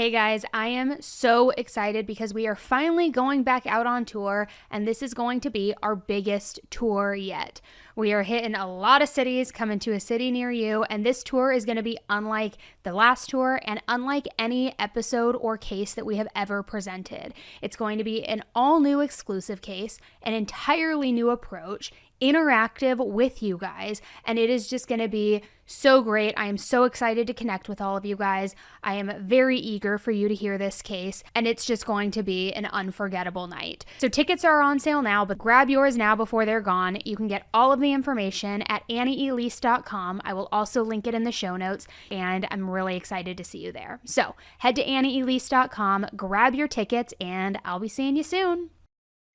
Hey guys, I am so excited because we are finally going back out on tour, and this is going to be our biggest tour yet. We are hitting a lot of cities, coming to a city near you, and this tour is going to be unlike the last tour and unlike any episode or case that we have ever presented. It's going to be an all new exclusive case, an entirely new approach, interactive with you guys, and it is just going to be so great. I am so excited to connect with all of you guys. I am very eager for you to hear this case, and it's just going to be an unforgettable night. So tickets are on sale now, but grab yours now before they're gone. You can get all of the information at annieelise.com. I will also link it in the show notes, and I'm really excited to see you there. So head to annieelise.com, grab your tickets, and I'll be seeing you soon.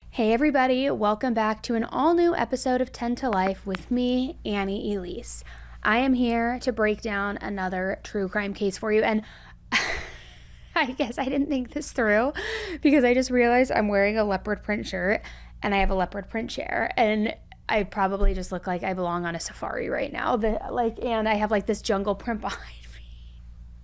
Hey everybody, welcome back to an all-new episode of 10 to Life with me, Annie Elise. I am here to break down another true crime case for you, and I guess I didn't think this through because I just realized I'm wearing a leopard print shirt and I have a leopard print chair, and I probably just look like I belong on a safari right now. And I have like this jungle print behind me.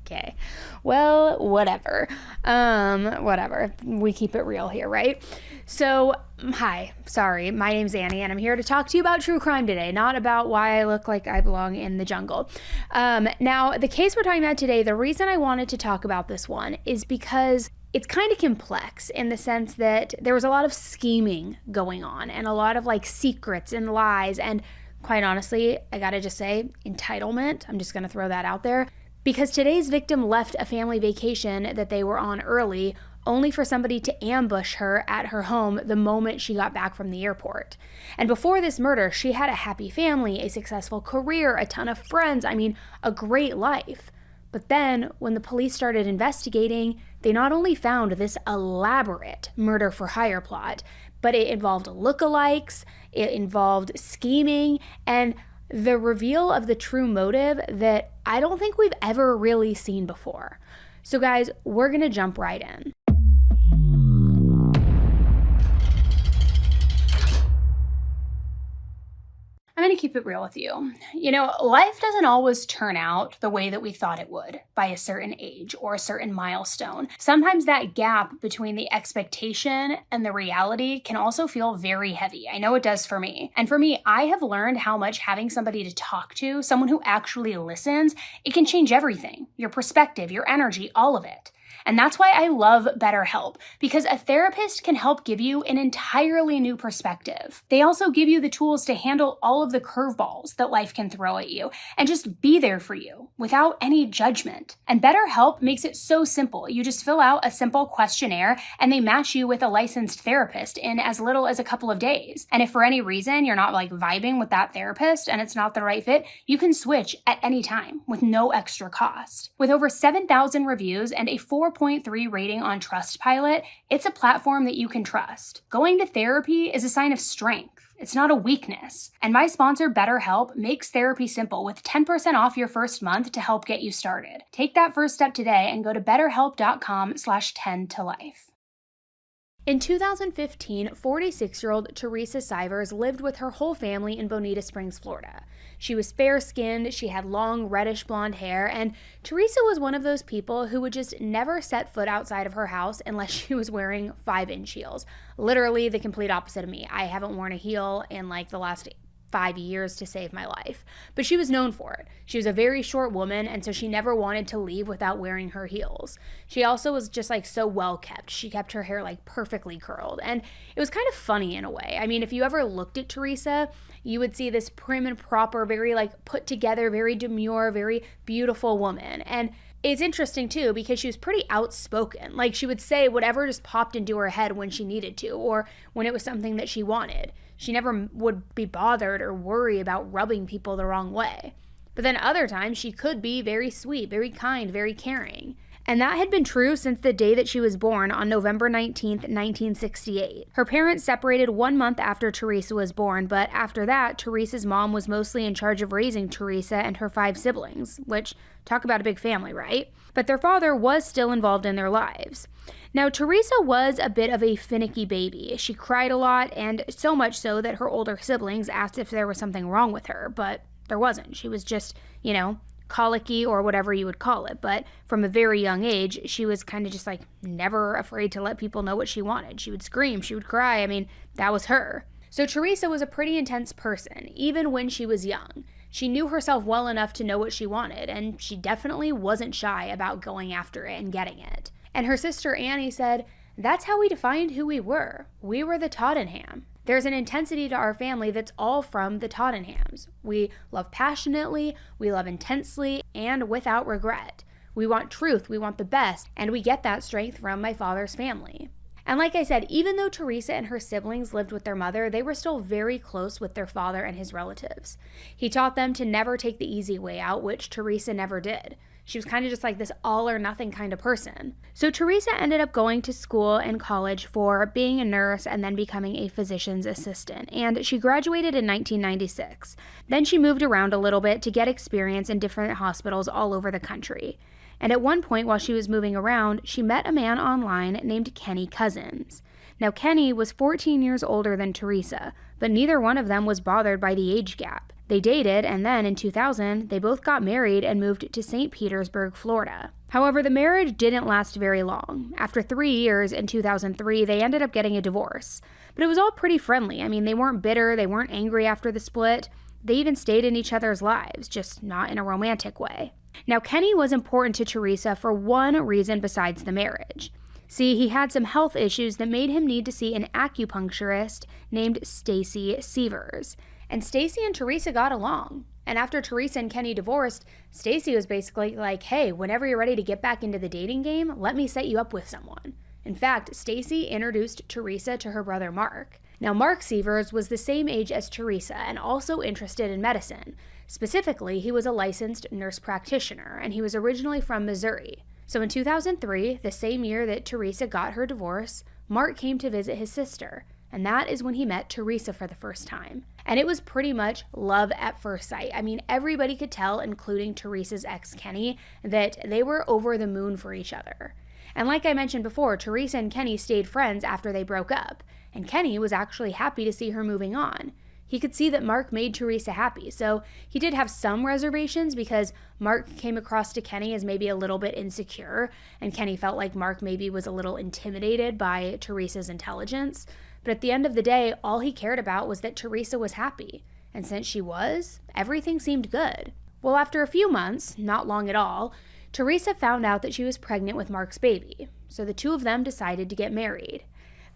Okay, well, whatever. Whatever. We keep it real here, right? So, hi, sorry, my name's Annie, and I'm here to talk to you about true crime today, not about why I look like I belong in the jungle. Now, the case we're talking about today, the reason I wanted to talk about this one is because it's kind of complex in the sense that there was a lot of scheming going on and a lot of like secrets and lies, and quite honestly, I gotta just say, entitlement. I'm just gonna throw that out there. Because today's victim left a family vacation that they were on early, only for somebody to ambush her at her home the moment she got back from the airport. And before this murder, she had a happy family, a successful career, a ton of friends, a great life. But then, when the police started investigating, they not only found this elaborate murder-for-hire plot, but it involved lookalikes, it involved scheming, and the reveal of the true motive that I don't think we've ever really seen before. So guys, we're gonna jump right in. I'm going to keep it real with you. Life doesn't always turn out the way that we thought it would by a certain age or a certain milestone. Sometimes that gap between the expectation and the reality can also feel very heavy. I know it does for me. And for me, I have learned how much having somebody to talk to, someone who actually listens, it can change everything. Your perspective, your energy, all of it. And that's why I love BetterHelp, because a therapist can help give you an entirely new perspective. They also give you the tools to handle all of the curveballs that life can throw at you and just be there for you without any judgment. And BetterHelp makes it so simple. You just fill out a simple questionnaire and they match you with a licensed therapist in as little as a couple of days. And if for any reason you're not vibing with that therapist and it's not the right fit, you can switch at any time with no extra cost. With over 7,000 reviews and a 4.3 rating on Trustpilot, it's a platform that you can trust. Going to therapy is a sign of strength. It's not a weakness. And my sponsor, BetterHelp, makes therapy simple with 10% off your first month to help get you started. Take that first step today and go to betterhelp.com/10tolife. In 2015, 46-year-old Teresa Sievers lived with her whole family in Bonita Springs, Florida. She was fair-skinned, she had long reddish blonde hair, and Teresa was one of those people who would just never set foot outside of her house unless she was wearing 5-inch heels. Literally the complete opposite of me. I haven't worn a heel in the last 5 years to save my life. But she was known for it. She was a very short woman, and so she never wanted to leave without wearing her heels. She also was just so well kept. She kept her hair perfectly curled, and it was kind of funny in a way. If you ever looked at Teresa, you would see this prim and proper, very put together, very demure, very beautiful woman. And it's interesting too because she was pretty outspoken. She would say whatever just popped into her head when she needed to, or when it was something that she wanted. She never would be bothered or worry about rubbing people the wrong way. But then other times she could be very sweet, very kind, very caring. And that had been true since the day that she was born on November 19th, 1968. Her parents separated 1 month after Teresa was born, but after that, Teresa's mom was mostly in charge of raising Teresa and her 5 siblings, which, talk about a big family, right? But their father was still involved in their lives. Now, Teresa was a bit of a finicky baby. She cried a lot, and so much so that her older siblings asked if there was something wrong with her, but there wasn't. She was just, colicky or whatever you would call it. But from a very young age, she was kind of just like never afraid to let people know what she wanted. She would scream, she would cry. I mean, that was her. So Teresa was a pretty intense person, even when she was young. She knew herself well enough to know what she wanted, and she definitely wasn't shy about going after it and getting it. And her sister Annie said, "That's how we defined who we were. We were the Tottenham. There's an intensity to our family that's all from the Tottenhams. We love passionately, we love intensely, and without regret. We want truth, we want the best, and we get that strength from my father's family." And like I said, even though Teresa and her siblings lived with their mother, they were still very close with their father and his relatives. He taught them to never take the easy way out, which Teresa never did. She was kind of just like this all or nothing kind of person. So Teresa ended up going to school and college for being a nurse and then becoming a physician's assistant. And she graduated in 1996. Then she moved around a little bit to get experience in different hospitals all over the country. And at one point while she was moving around, she met a man online named Kenny Cousins. Now Kenny was 14 years older than Teresa, but neither one of them was bothered by the age gap. They dated, and then in 2000, they both got married and moved to St. Petersburg, Florida. However, the marriage didn't last very long. After 3 years, in 2003, they ended up getting a divorce. But it was all pretty friendly. I mean, they weren't bitter, they weren't angry after the split. They even stayed in each other's lives, just not in a romantic way. Now, Kenny was important to Teresa for one reason besides the marriage. See, he had some health issues that made him need to see an acupuncturist named Teresa Sievers. And Stacy and Teresa got along. And after Teresa and Kenny divorced, Stacy was basically like, "Hey, whenever you're ready to get back into the dating game, let me set you up with someone." In fact, Stacy introduced Teresa to her brother Mark. Now, Mark Sievers was the same age as Teresa and also interested in medicine. Specifically, he was a licensed nurse practitioner, and he was originally from Missouri. So in 2003, the same year that Teresa got her divorce, Mark came to visit his sister, and that is when he met Teresa for the first time. And it was pretty much love at first sight. I mean, everybody could tell, including Teresa's ex Kenny, that they were over the moon for each other. And like I mentioned before, Teresa and Kenny stayed friends after they broke up, and Kenny was actually happy to see her moving on. He could see that Mark made Teresa happy, so he did have some reservations because Mark came across to Kenny as maybe a little bit insecure, and Kenny felt like Mark maybe was a little intimidated by Teresa's intelligence. But at the end of the day, all he cared about was that Teresa was happy. And since she was, everything seemed good. Well, after a few months, not long at all, Teresa found out that she was pregnant with Mark's baby. So the two of them decided to get married.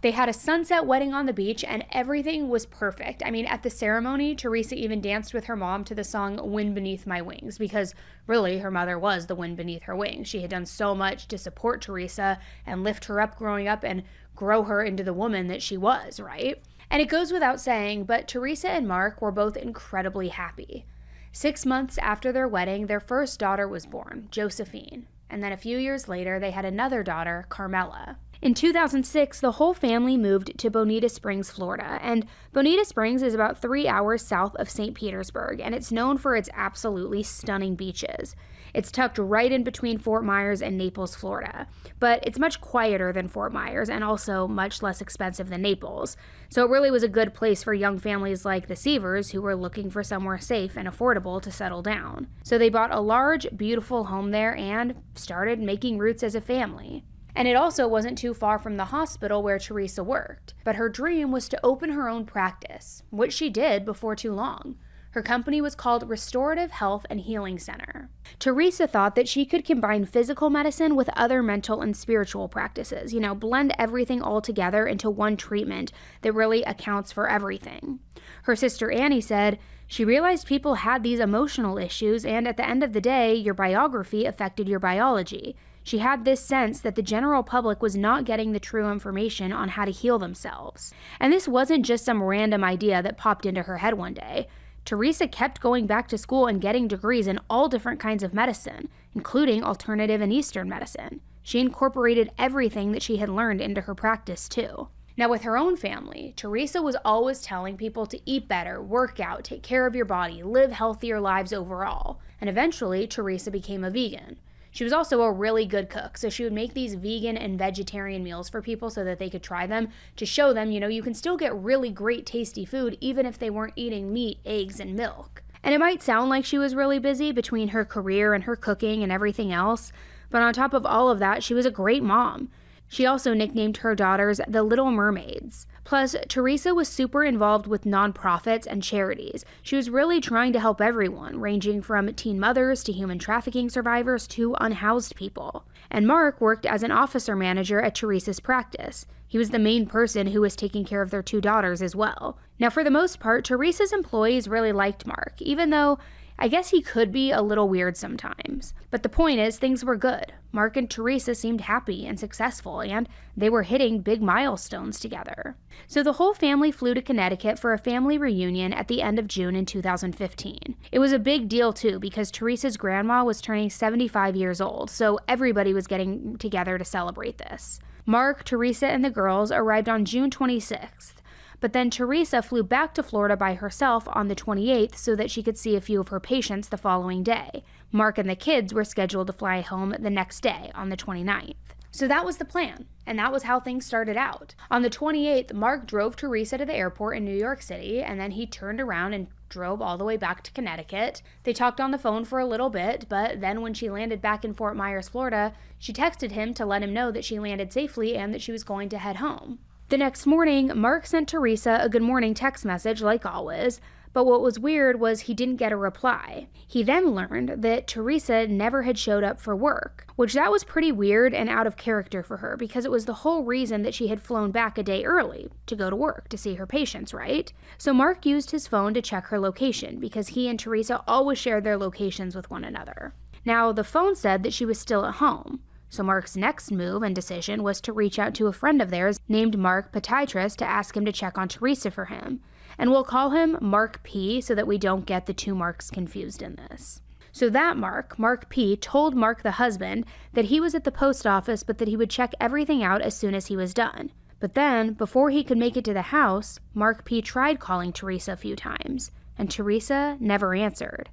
They had a sunset wedding on the beach and everything was perfect. I mean, at the ceremony, Teresa even danced with her mom to the song "Wind Beneath My Wings" because really her mother was the wind beneath her wings. She had done so much to support Teresa and lift her up growing up and grow her into the woman that she was, right? And it goes without saying, but Teresa and Mark were both incredibly happy. 6 months after their wedding, their first daughter was born, Josephine. And then a few years later, they had another daughter, Carmela. In 2006, the whole family moved to Bonita Springs, Florida, and Bonita Springs is about 3 hours south of St. Petersburg, and it's known for its absolutely stunning beaches. It's tucked right in between Fort Myers and Naples, Florida, but it's much quieter than Fort Myers and also much less expensive than Naples. So it really was a good place for young families like the Sievers who were looking for somewhere safe and affordable to settle down. So they bought a large, beautiful home there and started making roots as a family. And it also wasn't too far from the hospital where Teresa worked, but her dream was to open her own practice, which she did before too long. Her company was called Restorative Health and Healing Center. Teresa thought that she could combine physical medicine with other mental and spiritual practices, blend everything all together into one treatment that really accounts for everything. Her sister Annie said, "She realized people had these emotional issues, and at the end of the day, your biography affected your biology. She had this sense that the general public was not getting the true information on how to heal themselves." And this wasn't just some random idea that popped into her head one day. Teresa kept going back to school and getting degrees in all different kinds of medicine, including alternative and Eastern medicine. She incorporated everything that she had learned into her practice too. Now with her own family, Teresa was always telling people to eat better, work out, take care of your body, live healthier lives overall. And eventually, Teresa became a vegan. She was also a really good cook, so she would make these vegan and vegetarian meals for people so that they could try them to show them, you can still get really great tasty food even if they weren't eating meat, eggs, and milk. And it might sound like she was really busy between her career and her cooking and everything else, but on top of all of that, she was a great mom. She also nicknamed her daughters the Little Mermaids. Plus, Teresa was super involved with nonprofits and charities. She was really trying to help everyone, ranging from teen mothers to human trafficking survivors to unhoused people. And Mark worked as an officer manager at Teresa's practice. He was the main person who was taking care of their 2 daughters as well. Now, for the most part, Teresa's employees really liked Mark, even though I guess he could be a little weird sometimes. But the point is, things were good. Mark and Teresa seemed happy and successful, and they were hitting big milestones together. So the whole family flew to Connecticut for a family reunion at the end of June in 2015. It was a big deal too, because Teresa's grandma was turning 75 years old, so everybody was getting together to celebrate this. Mark, Teresa, and the girls arrived on June 26th. But then Teresa flew back to Florida by herself on the 28th so that she could see a few of her patients the following day. Mark and the kids were scheduled to fly home the next day on the 29th. So that was the plan, and that was how things started out. On the 28th, Mark drove Teresa to the airport in New York City, and then he turned around and drove all the way back to Connecticut. They talked on the phone for a little bit, but then when she landed back in Fort Myers, Florida, she texted him to let him know that she landed safely and that she was going to head home. The next morning, Mark sent Teresa a good morning text message like always, but what was weird was he didn't get a reply. He then learned that Teresa never had showed up for work, which that was pretty weird and out of character for her because it was the whole reason that she had flown back a day early to go to work to see her patients, right? So Mark used his phone to check her location because he and Teresa always shared their locations with one another. Now, the phone said that she was still at home. So Mark's next move and decision was to reach out to a friend of theirs named Mark Petitris to ask him to check on Teresa for him. And we'll call him Mark P so that we don't get the 2 Marks confused in this. So that Mark P, told Mark the husband that he was at the post office but that he would check everything out as soon as he was done. But then, before he could make it to the house, Mark P tried calling Teresa a few times, and Teresa never answered.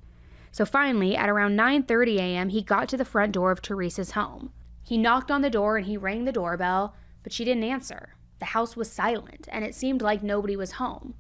So finally, at around 9:30 a.m., he got to the front door of Teresa's home. He knocked on the door and he rang the doorbell, but she didn't answer. The house was silent, and it seemed like nobody was home.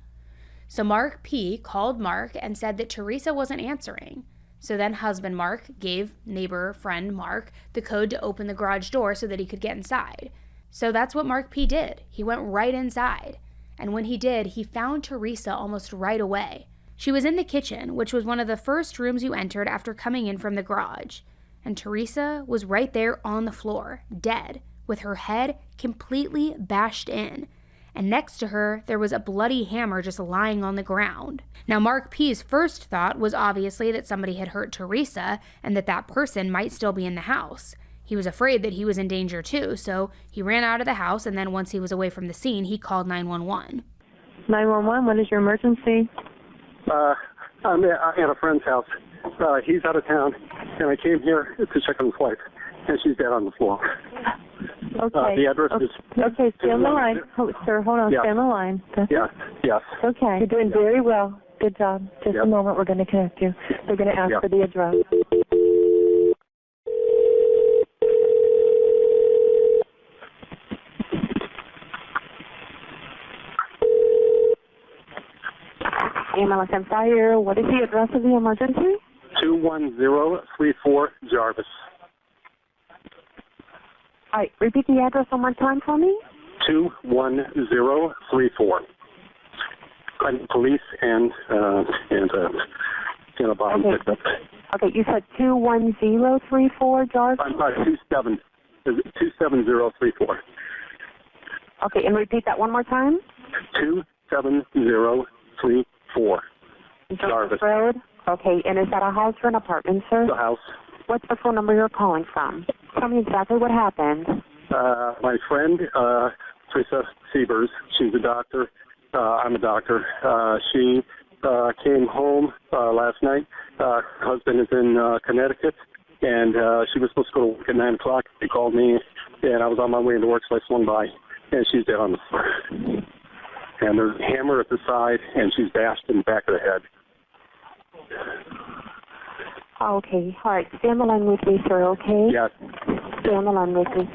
So Mark P called Mark and said that Teresa wasn't answering. So then husband Mark gave neighbor friend Mark the code to open the garage door so that he could get inside. So that's what Mark P did. He went right inside. And when he did, he found Teresa almost right away. She was in the kitchen, which was one of the first rooms you entered after coming in from the garage. And Teresa was right there on the floor, dead, with her head completely bashed in. And next to her, there was a bloody hammer just lying on the ground. Now, Mark P's first thought was obviously that somebody had hurt Teresa and that that person might still be in the house. He was afraid that he was in danger too, so he ran out of the house, and then once he was away from the scene, he called 911. 911, what is your emergency? I'm at a friend's house. He's out of town, and I came here to check on his wife, and she's dead on the floor. Okay. The address is... Okay, stay on the line. Sir, hold on, Yeah. stay on the line. Yes. Okay. You're doing very well. Good job. Just a moment, we're going to connect you. They're going to ask for the address. Ambulance and fire, what is the address of the emergency? 21034 Jarvis. All right, repeat the address one more time for me. 21034. I'm police and a bottom picked up. Okay, you said 21034 Jarvis? I'm sorry, 27034. Okay, and repeat that one more time. 27034 Jarvis Road. Okay, and is that a house or an apartment, sir? The house. What's the phone number you're calling from? Tell me exactly what happened. My friend, Teresa Sievers, she's a doctor. I'm a doctor. She came home last night. Her husband is in Connecticut, and she was supposed to go to work at 9 o'clock. She called me, and I was on my way into work, so I swung by, and she's dead on the floor. And there's a hammer at the side, and she's bashed in the back of the head. Okay, all right. Stay on the line with me, sir, okay? Yes. Stay on the line with me.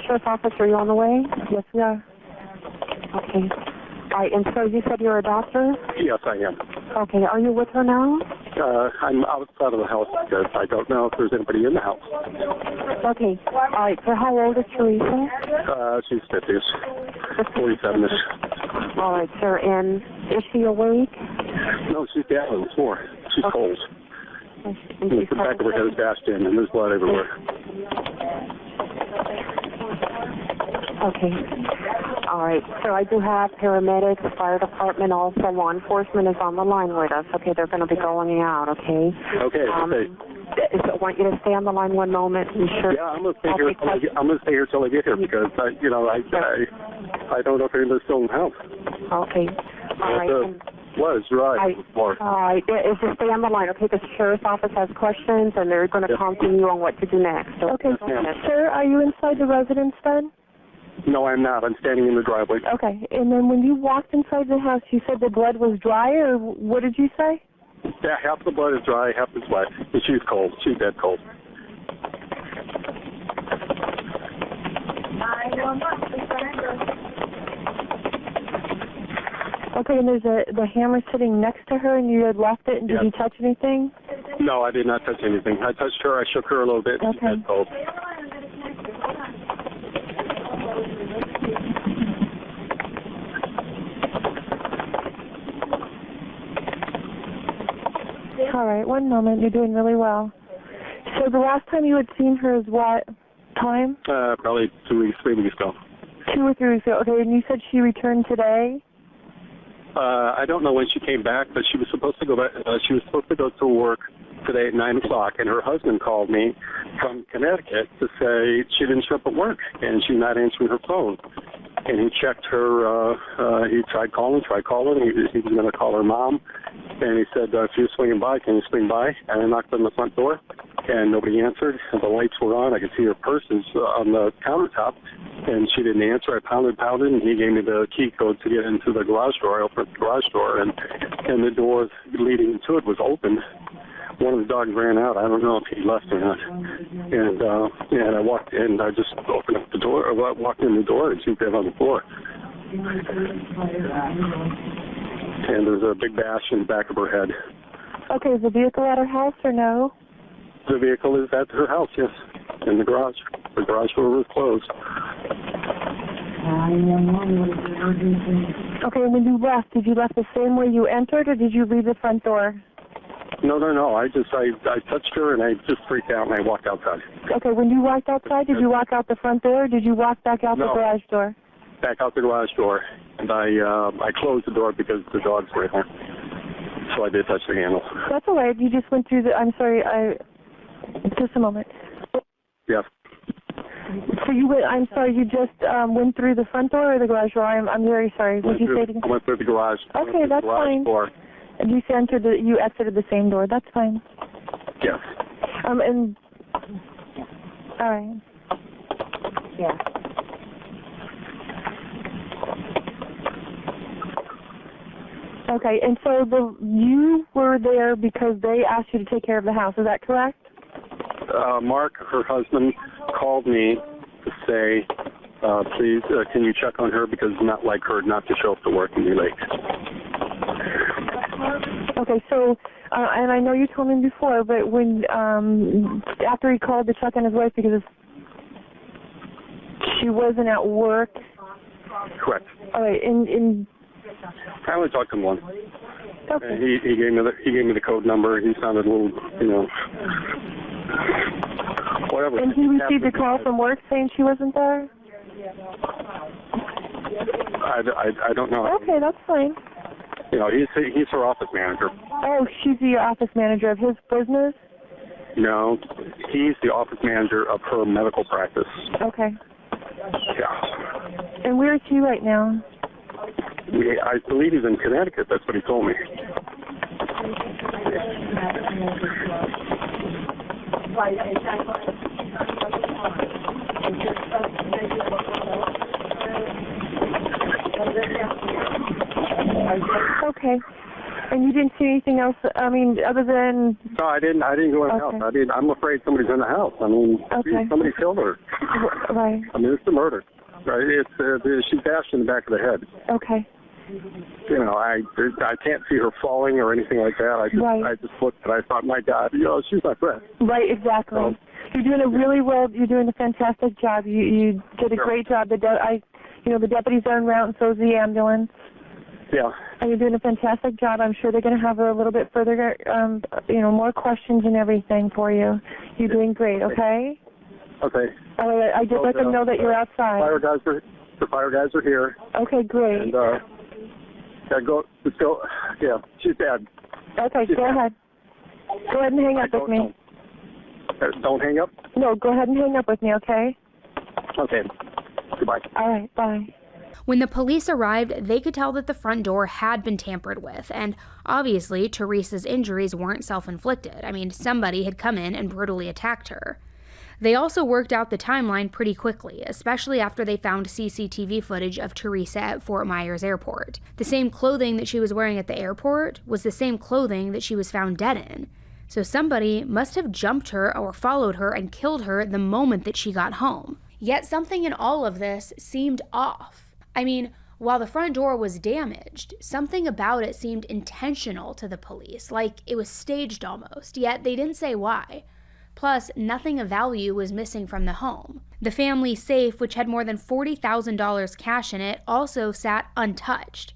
Sheriff's officer, are you on the way? Yes, we are. Okay. All right, and so you said you're a doctor? Yes, I am. Okay, are you with her now? I'm outside of the house because I don't know if there's anybody in the house. Okay, all right, so how old is Teresa? She's 50-ish, 47-ish. All right, sir, and is she awake? No, she's down on the floor. She's cold. And The back of her head is bashed in, and there's blood everywhere. Okay. All right. So I do have paramedics, fire department, also law enforcement is on the line with us. Okay, they're going to be going out. Okay. Okay. Okay. So I want you to stay on the line one moment. You sure? Yeah, I'm gonna stay here. I'm gonna stay here till I get here because I don't know if anybody's still in the house. Okay. All right. Was right. All right. Is just stay on the line. Okay. The sheriff's office has questions, and they're going to counsel you on what to do next. So, okay. Sir, are you inside the residence then? No, I'm not. I'm standing in the driveway. Okay. And then when you walked inside the house, you said the blood was dry, or what did you say? Yeah, half the blood is dry, half is wet. And she's cold. She's dead cold. Okay, and there's the hammer sitting next to her, and you had left it, and did you touch anything? No, I did not touch anything. I touched her. I shook her a little bit. Okay. She's dead cold. All right, one moment. You're doing really well. So the last time you had seen her is what time? Probably 2 weeks, 3 weeks ago. 2 or 3 weeks ago. Okay, and you said she returned today? I don't know when she came back, but she was supposed to go back. She was supposed to go to work today at 9 o'clock, and her husband called me from Connecticut to say she didn't show up at work, and she's not answering her phone. And he checked her, he tried calling, he was going to call her mom, and he said, if you're swinging by, can you swing by? And I knocked on the front door, and nobody answered, and the lights were on. I could see her purses on the countertop, and she didn't answer. I pounded, and he gave me the key code to get into the garage door. I opened the garage door, and the door leading to it was open. One of the dogs ran out. I don't know if he left or not. And I walked in. I just opened up the door, or walked in the door, and she's dead on the floor. And there's a big bash in the back of her head. Okay, is the vehicle at her house or no? The vehicle is at her house, yes, in the garage. The garage door was closed. Okay, and when you left, did you left the same way you entered, or did you leave the front door? No. I touched her, and I just freaked out, and I walked outside. Okay, when you walked outside, did you walk out the front door, or did you walk back out the garage door? Back out the garage door, and I closed the door because the dogs were in there. So I did touch the handle. That's all right. You just went through the, I'm sorry, just a moment. Yes. So you went, I'm sorry, you just went through the front door or the garage door? I'm very sorry. Would you say it again? I went through the garage. Okay, that's fine. Door. And you you exited the same door. That's fine. Yes. And, all right. Yeah. Okay, and so you were there because they asked you to take care of the house. Is that correct? Mark, her husband, called me to say, please, can you check on her because it's not like her not to show up to work and be late. Okay, so, and I know you told me before, but when, after he called to check on his wife because she wasn't at work. Correct. All right, and I only talked to him once. Okay. And he gave me the code number. He sounded a little, whatever. And he received a call from work saying she wasn't there? I don't know. Okay, that's fine. He's her office manager. Oh, she's the office manager of his business? No, he's the office manager of her medical practice. Okay. Yeah. And where is he right now? I believe he's in Connecticut. That's what he told me. Okay. And you didn't see anything else, other than... No, I didn't go in the house. I'm afraid somebody's in the house. Somebody killed her. Right. It's a murder. Right? She's bashed in the back of the head. Okay. you know, I can't see her falling or anything like that. I just looked and I thought, my God, you know, she's my friend. Right, exactly. You're doing a really well. You're doing a fantastic job. You did a great job. The deputies are en route, and so is the ambulance. Yeah. And you're doing a fantastic job. I'm sure they're going to have a little bit further, more questions and everything for you. You're doing great. Okay. Okay. I did let them know that you're outside. The fire guys are here. Okay, great. And let's go. Yeah, she's dead. Okay, go ahead. Go ahead and hang up with me. Don't hang up? No, go ahead and hang up with me, okay? Okay. Goodbye. All right, bye. When the police arrived, they could tell that the front door had been tampered with, and obviously Teresa's injuries weren't self-inflicted. I mean, somebody had come in and brutally attacked her. They also worked out the timeline pretty quickly, especially after they found CCTV footage of Teresa at Fort Myers Airport. The same clothing that she was wearing at the airport was the same clothing that she was found dead in. So somebody must have jumped her or followed her and killed her the moment that she got home. Yet something in all of this seemed off. I mean, while the front door was damaged, something about it seemed intentional to the police, like it was staged almost, yet they didn't say why. Plus, nothing of value was missing from the home. The family safe, which had more than $40,000 cash in it, also sat untouched.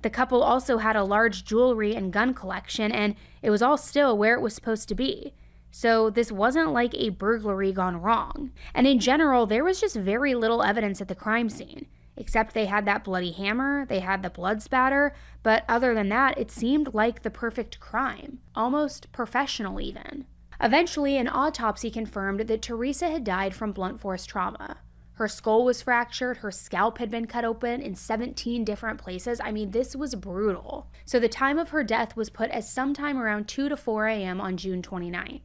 The couple also had a large jewelry and gun collection, and it was all still where it was supposed to be. So this wasn't like a burglary gone wrong. And in general, there was just very little evidence at the crime scene. Except they had that bloody hammer, they had the blood spatter, but other than that, it seemed like the perfect crime. Almost professional even. Eventually, an autopsy confirmed that Teresa had died from blunt force trauma. Her skull was fractured, her scalp had been cut open in 17 different places. I mean, this was brutal. So the time of her death was put as sometime around 2 to 4 a.m. on June 29th.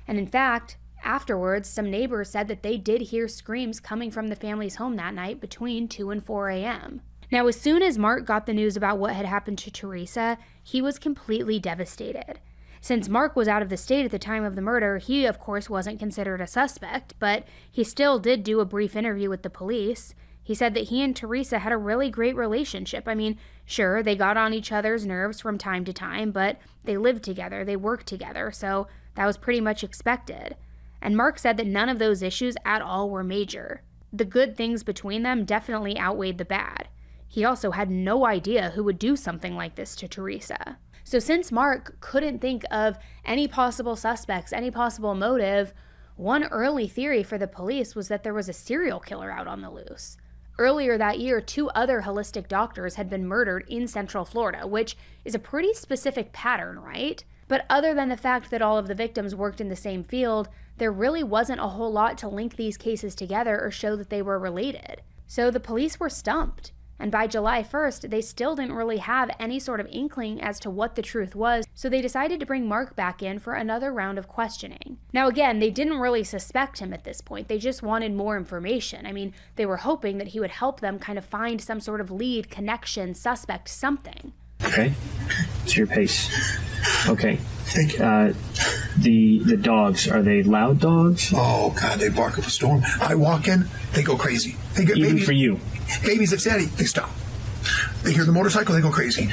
And in fact, afterwards, some neighbors said that they did hear screams coming from the family's home that night between 2 and 4 a.m. Now, as soon as Mark got the news about what had happened to Teresa, he was completely devastated. Since Mark was out of the state at the time of the murder, he of course wasn't considered a suspect, but he still did do a brief interview with the police. He said that he and Teresa had a really great relationship. I mean, sure, they got on each other's nerves from time to time, but they lived together, they worked together, so that was pretty much expected. And Mark said that none of those issues at all were major. The good things between them definitely outweighed the bad. He also had no idea who would do something like this to Teresa. So since Mark couldn't think of any possible suspects, any possible motive, one early theory for the police was that there was a serial killer out on the loose. Earlier that year, 2 other holistic doctors had been murdered in Central Florida, which is a pretty specific pattern, right? But other than the fact that all of the victims worked in the same field, there really wasn't a whole lot to link these cases together or show that they were related. So the police were stumped. And by July 1st, they still didn't really have any sort of inkling as to what the truth was, so they decided to bring Mark back in for another round of questioning. Now again, they didn't really suspect him at this point, they just wanted more information. I mean, they were hoping that he would help them kind of find some sort of lead, connection, suspect, something. Okay, it's your pace. Okay. Thank you. The dogs, are they loud dogs? Oh, God, they bark up a storm. I walk in, they go crazy. They get Even babies, for you? Babies at Daddy, they stop. They hear the motorcycle, they go crazy.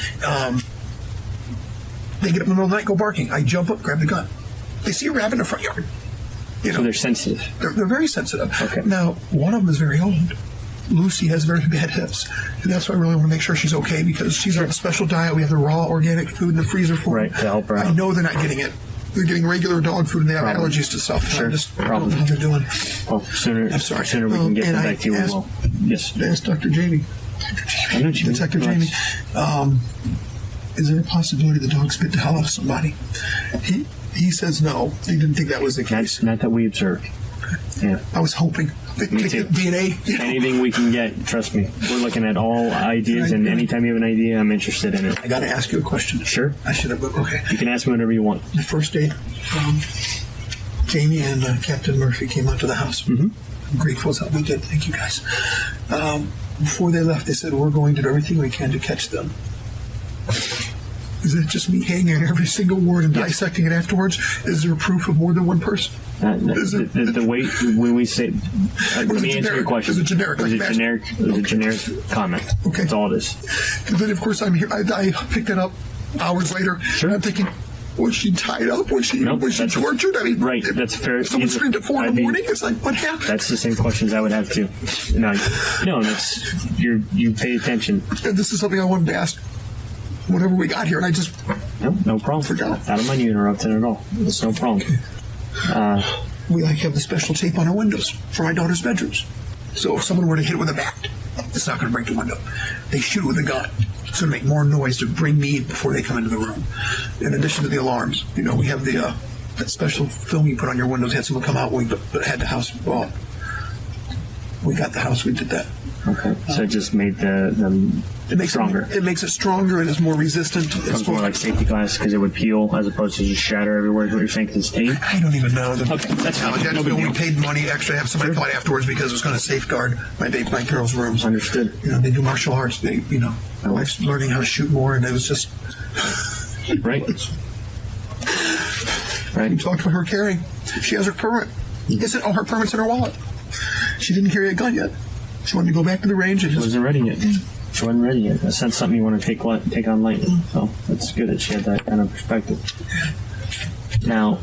They get up in the middle of the night, go barking. I jump up, grab the gun. They see a rabbit in the front yard. You know, so they're sensitive? They're very sensitive. Okay. Now, one of them is very old. Lucy has very bad hips, and that's why I really want to make sure she's okay, because she's on a special diet. We have the raw organic food in the freezer for her. Right, to help her out. I know they're not getting it. They're getting regular dog food, and they have allergies to stuff. Sure, I just problem. don't know how they're doing. Well, sooner we can get them back to you, we will. Yes. I asked Dr. Jamie. I know Jamie. Detective Jamie. Is there a possibility the dog spit the hell out of somebody? He says no. He didn't think that was the case. Not that we observed. Yeah. I was hoping. Me too. DNA. Anything we can get, trust me. We're looking at all ideas, and anytime you have an idea, I'm interested in it. I got to ask you a question. Sure. I should have, but okay. You can ask me whatever you want. The first day, Jamie and Captain Murphy came out to the house. Mm-hmm. I'm grateful as hell we did. Thank you, guys. Before they left, they said, we're going to do everything we can to catch them. Is it just me hanging on every single word and dissecting it afterwards? Is there proof of more than one person? The way when we say, let me answer your question. It was a generic. It was a generic comment. Okay. That's all it is. And then, of course, I'm here. I picked it up hours later. Sure. And I'm thinking, was she tied up? Was she tortured? I mean, right. That's fair. Someone screamed at 4 in the morning. It's like, what happened? That's the same questions I would have too. No, that's you pay attention. And this is something I wanted to ask whenever we got here, and I just no problem. Forgot. I don't mind you interrupting at all. It's no problem. We have the special tape on our windows for my daughter's bedrooms. So if someone were to hit it with a bat, it's not going to break the window. They shoot it with a gun. It's going to make more noise to bring me before they come into the room. In addition to the alarms, we have the that special film you put on your windows. Had someone come out when we had the house. Well, we got the house. We did that. Okay, so it just made them stronger. It makes it stronger and it's more resistant. It's more like safety glass because it would peel as opposed to just shatter everywhere. Is what you're saying? Because it's tape? I don't even know. Okay, that's fine. No big deal. We paid money extra to have somebody come out afterwards because it was going to safeguard my girls' rooms. Understood. They do martial arts. My wife's learning how to shoot more, and it was just right. We talked about her carrying. She has her permit. Her permit's in her wallet. She didn't carry a gun yet. She wanted to go back to the range. And wasn't ready yet. She wasn't ready yet. That's not something you want to take on lightly. So that's good that she had that kind of perspective. Now,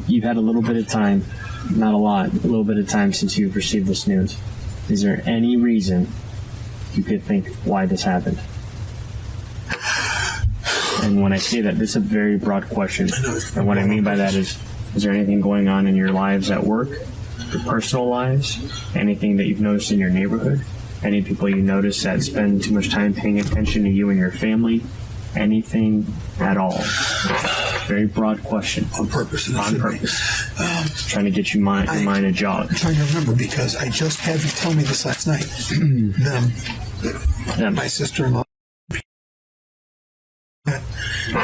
you've had a little bit of time, not a lot, a little bit of time since you've received this news. Is there any reason you could think why this happened? And when I say that, this is a very broad question. And what I mean by that is there anything going on in your lives at work? Your personal lives, anything that you've noticed in your neighborhood, any people you notice that spend too much time paying attention to you and your family, anything at all. Very broad question. On purpose. On purpose. Trying to get your mind a jog. I'm trying to remember because I just had you tell me this last night. Them. My sister-in-law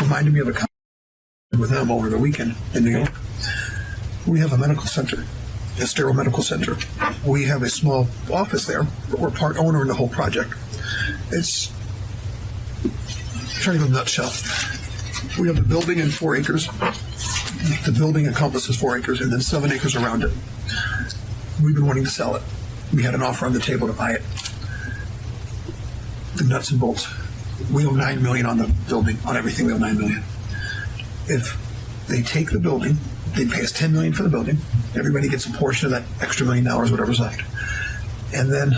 reminded me of a conversation with them over the weekend in New York. We have a medical center. A sterile medical center. We have a small office there, but we're part owner in the whole project. It's trying to go in a nutshell. We have the building in 4 acres. The building encompasses 4 acres and then 7 acres around it. We've been wanting to sell it. We had an offer on the table to buy it. The nuts and bolts. We owe $9 million on the building. On everything, we owe $9 million. If they take the building, they pay us $10 million for the building. Everybody gets a portion of that extra $1 million, whatever's left. And then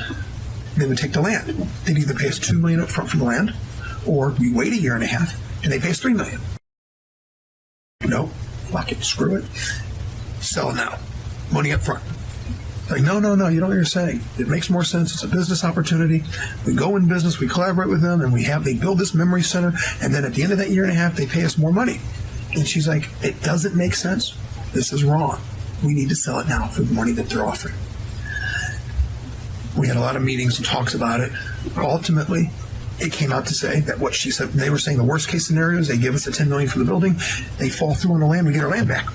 they would take the land. They'd either pay us $2 million up front for the land, or we wait a year and a half, and they pay us $3 million. No, fuck it, screw it. Sell it now. Money up front. Like, no, you don't know what you're saying. It makes more sense. It's a business opportunity. We go in business, we collaborate with them, and they build this memory center, and then at the end of that year and a half, they pay us more money. And she's like, it doesn't make sense. This is wrong. We need to sell it now for the money that they're offering. We had a lot of meetings and talks about it. Ultimately, it came out to say that what she said, they were saying the worst case scenario is they give us the $10 million for the building, they fall through on the land, we get our land back.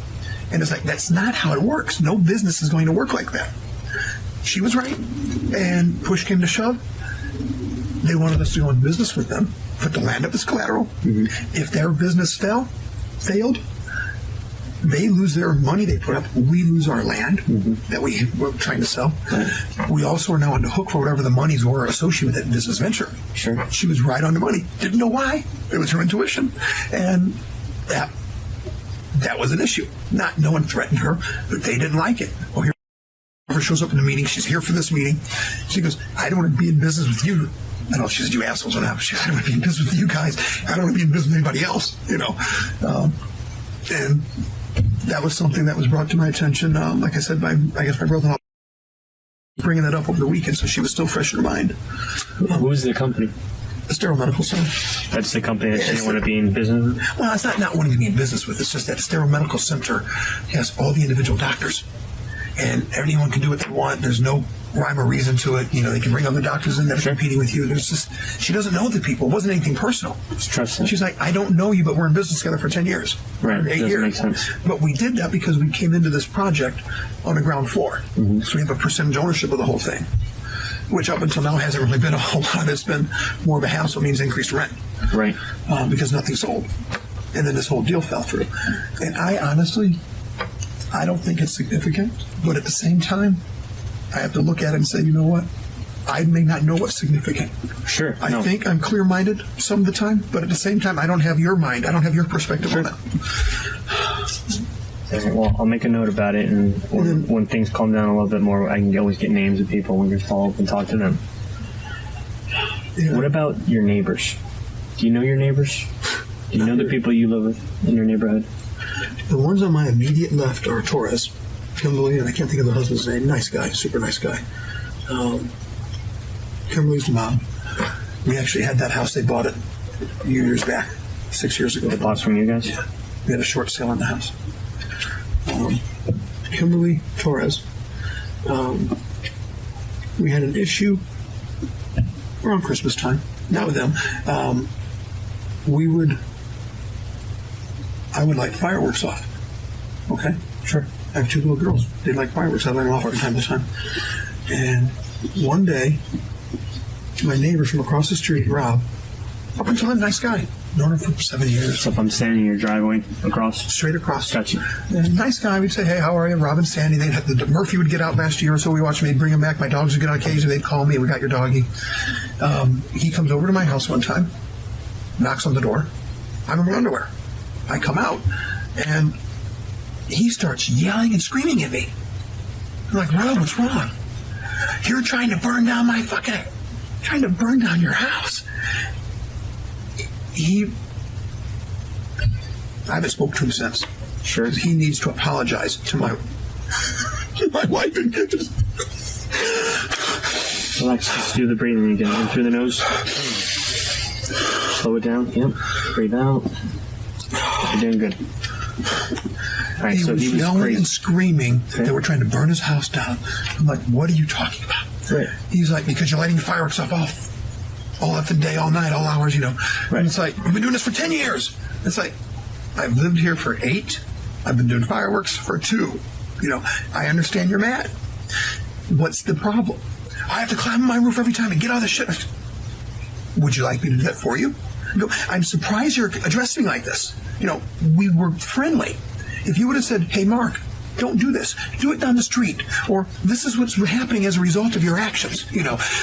And it's like, that's not how it works. No business is going to work like that. She was right. And push came to shove. They wanted us to go in business with them, put the land up as collateral. Mm-hmm. If their business failed, they lose their money they put up. We lose our land that we were trying to sell. Right. We also are now on the hook for whatever the monies were associated with that business venture. Sure. She was right on the money. Didn't know why. It was her intuition. And that was an issue. No one threatened her, but they didn't like it. Well, here shows up in the meeting. She's here for this meeting. She goes, I don't want to be in business with you. I don't know if she said you assholes or not, but I don't want to be in business with you guys. I don't want to be in business with anybody else, and that was something that was brought to my attention. Like I said, my brother-in-law bringing that up over the weekend, so she was still fresh in her mind. Who is the company? The Sterile Medical Center. That's the company that you didn't want to be in business with? Well, it's not wanting to be in business with. It's just that Sterile Medical Center has all the individual doctors, and everyone can do what they want. There's no rhyme or reason to it. They can bring other doctors in that are competing with you. She doesn't know the people. It wasn't anything personal. It's trusting. She's like, I don't know you, but we're in business together for 10 years. Right. 8 years. Make sense. But we did that because we came into this project on the ground floor. Mm-hmm. So we have a percentage ownership of the whole thing, which up until now hasn't really been a whole lot. It's been more of a hassle. It means increased rent. Right. Because nothing sold. And then this whole deal fell through. And I honestly I don't think it's significant, but at the same time, I have to look at it and say, you know what? I may not know what's significant. Sure. I think I'm clear-minded some of the time, but at the same time, I don't have your mind. I don't have your perspective on it. Well, I'll make a note about it, and when things calm down a little bit more, I can always get names of people and we can follow up and talk to them. Yeah. What about your neighbors? Do you know your neighbors? Do you know the people you live with in your neighborhood? The ones on my immediate left are Torres, Kimberly, and I can't think of the husband's name. Nice guy, super nice guy. Kimberly's mom. We actually had that house. They bought it a few years back, 6 years ago. They bought from you guys? Yeah. We had a short sale on the house. Kimberly, Torres. We had an issue around Christmas time. Not with them. I would light fireworks off. Okay? Sure. I have two little girls. They like fireworks. I light them off from time to time. And one day, my neighbor from across the street, Rob, up until him, nice guy. Known him for 7 years. So if I'm standing in your driveway across? Straight across. Gotcha. And nice guy. We'd say, hey, how are you? Rob and Sandy. Murphy would get out last year or so. We watched him. They'd bring him back. My dogs would get out occasionally. They'd call me. We got your doggy. He comes over to my house one time, knocks on the door. I'm in my underwear. I come out, and he starts yelling and screaming at me. I'm like, Rob, what's wrong? You're trying to burn down your house. I haven't spoken to him since. Sure. Because he needs to apologize to my wife and kids. Relax, just do the breathing again. In through the nose. Slow it down. Yep. Breathe out. You're doing good. All right, so he was yelling crazy and screaming that they were trying to burn his house down. I'm like, what are you talking about? Right. He's like, because you're lighting fireworks off all effing day, all night, all hours, Right. And it's like, you've been doing this for 10 years. It's like, I've lived here for 8. I've been doing fireworks for 2. I understand you're mad. What's the problem? I have to climb on my roof every time and get all this shit. Would you like me to do that for you? I'm surprised you're addressing me like this. We were friendly. If you would have said, hey, Mark, don't do this. Do it down the street. Or this is what's happening as a result of your actions.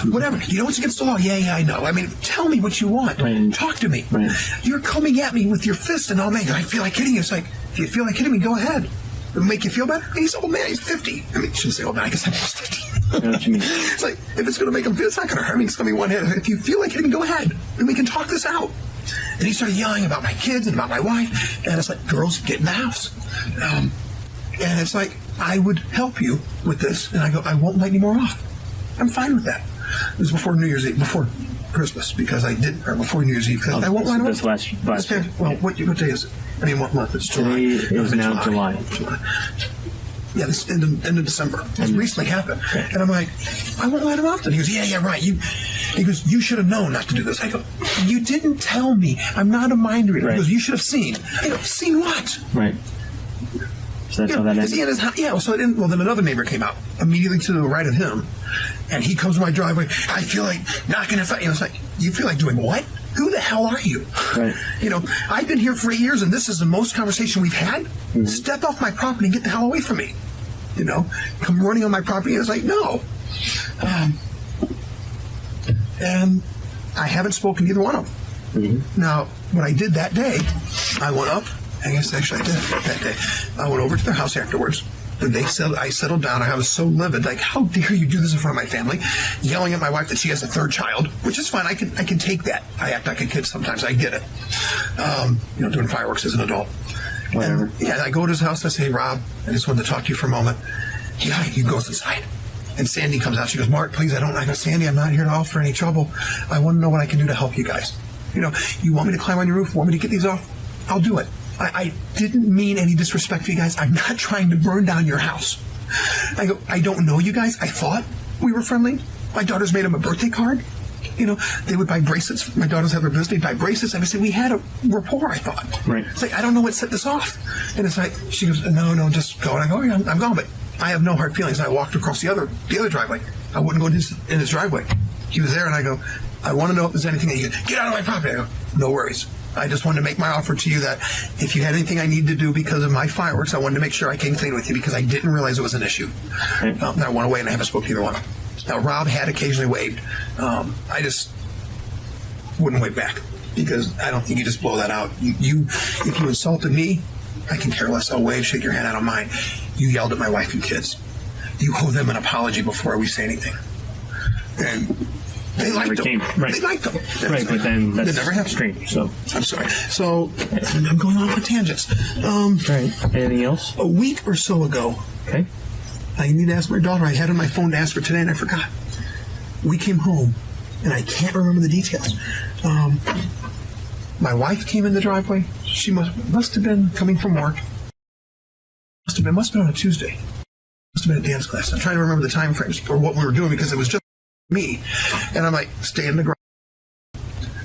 Whatever. It's against the law. Yeah, I know. I mean, tell me what you want. Right. Talk to me. Right. You're coming at me with your fist and all that. I feel like hitting you. It's like, if you feel like hitting me, go ahead. It'll make you feel better. He's old man. He's 50. I mean, I shouldn't say old man. I guess I'm almost 50. I know what you mean. It's like, if it's going to make him feel, it's not going to hurt me. It's going to be one hit. If you feel like hitting me, go ahead. And we can talk this out. And he started yelling about my kids and about my wife. And it's like, girls, get in the house. And it's like, I would help you with this. And I go, I won't light any more off. I'm fine with that. It was before New Year's Eve, before Christmas, because I did, or before New Year's Eve, because I won't light this off. last year. Well, what day is it? I mean, what month? It's July. Today is now July. Yeah, this end of December. This recently happened. Okay. And I'm like, I won't light him off then. He goes, yeah, right. He goes, you should have known not to do this. I go, you didn't tell me. I'm not a mind reader. Right. He goes, you should have seen. I go, seen what? Right. So that's how that ended? Yeah, so then another neighbor came out immediately to the right of him, and he comes to my driveway. I feel like knocking it. It's like, you feel like doing what? Who the hell are you? Right. I've been here for 8 years, and this is the most conversation we've had. Mm-hmm. Step off my property and get the hell away from me. Come running on my property, and it's like, no. And I haven't spoken to either one of them. Mm-hmm. Now, what I did that day, I went up. I guess actually I did that day. I went over to their house afterwards. And I settled down. I was so livid. Like, how dare you do this in front of my family? Yelling at my wife that she has a 3rd child, which is fine. I can take that. I act like a kid sometimes. I get it. Doing fireworks as an adult. Whatever. And, I go to his house and I say, hey, Rob, I just wanted to talk to you for a moment. Yeah, he goes inside. And Sandy comes out. She goes, Mark, please, I go, Sandy, I'm not here to offer any trouble. I want to know what I can do to help you guys. You want me to climb on your roof? Want me to get these off? I'll do it. I didn't mean any disrespect to you guys. I'm not trying to burn down your house. I go, I don't know you guys. I thought we were friendly. My daughters made him a birthday card. They would buy bracelets. My daughters have their birthday, buy bracelets. I would say, we had a rapport, I thought. Right. It's like, I don't know what set this off. And it's like, she goes, no, just go. And I go, I'm gone. But I have no hard feelings. And I walked across the other driveway. I wouldn't go in his driveway. He was there, and I go, I want to know if there's anything that you can get out of my property. I go, no worries. I just wanted to make my offer to you that if you had anything I needed to do because of my fireworks, I wanted to make sure I came clean with you because I didn't realize it was an issue. I want to wait, and I haven't spoken to either one of them. Now, Rob had occasionally waved. I just wouldn't wave back because I don't think you just blow that out. If you insulted me, I can care less. I'll wave, shake your hand, I don't mind. You yelled at my wife and kids. You owe them an apology before we say anything. And they liked them. Right. They liked them. Right, but then that's never happened. Strange. So I'm sorry. So I'm going off on tangents. Right. Anything else? A week or so ago, Okay. I need to ask my daughter. I had it on my phone to ask her today, and I forgot. We came home, and I can't remember the details. My wife came in the driveway. She must have been coming from work. Must have been on a Tuesday. Must have been a dance class. I'm trying to remember the time frames or what we were doing because it was just me. And I'm like, stay in the garage.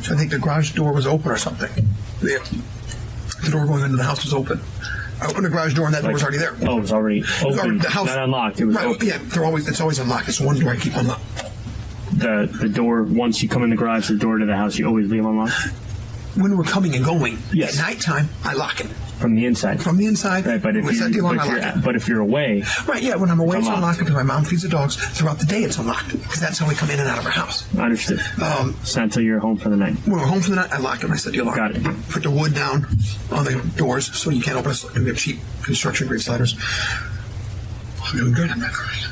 So I think the garage door was open or something. The door going into the house was open. I opened the garage door and that door was already there. Oh, it was already open. The house, not unlocked. It was open. Yeah, it's always unlocked. It's one door I keep unlocked. The door, once you come in the garage, the door to the house, you always leave unlocked? When we're coming and going, yes. At nighttime, I lock it. From the inside? From the inside. Right, but if you're away... Right, yeah, when I'm away, it's unlocked because my mom feeds the dogs. Throughout the day, it's unlocked because that's how we come in and out of our house. Understood. It's not until you're home for the night. When we're home for the night, I lock it and I set the alarm. Got it. Put the wood down on the doors so you can't open it. We have cheap construction-grade sliders. I'm doing good. I'm not crying.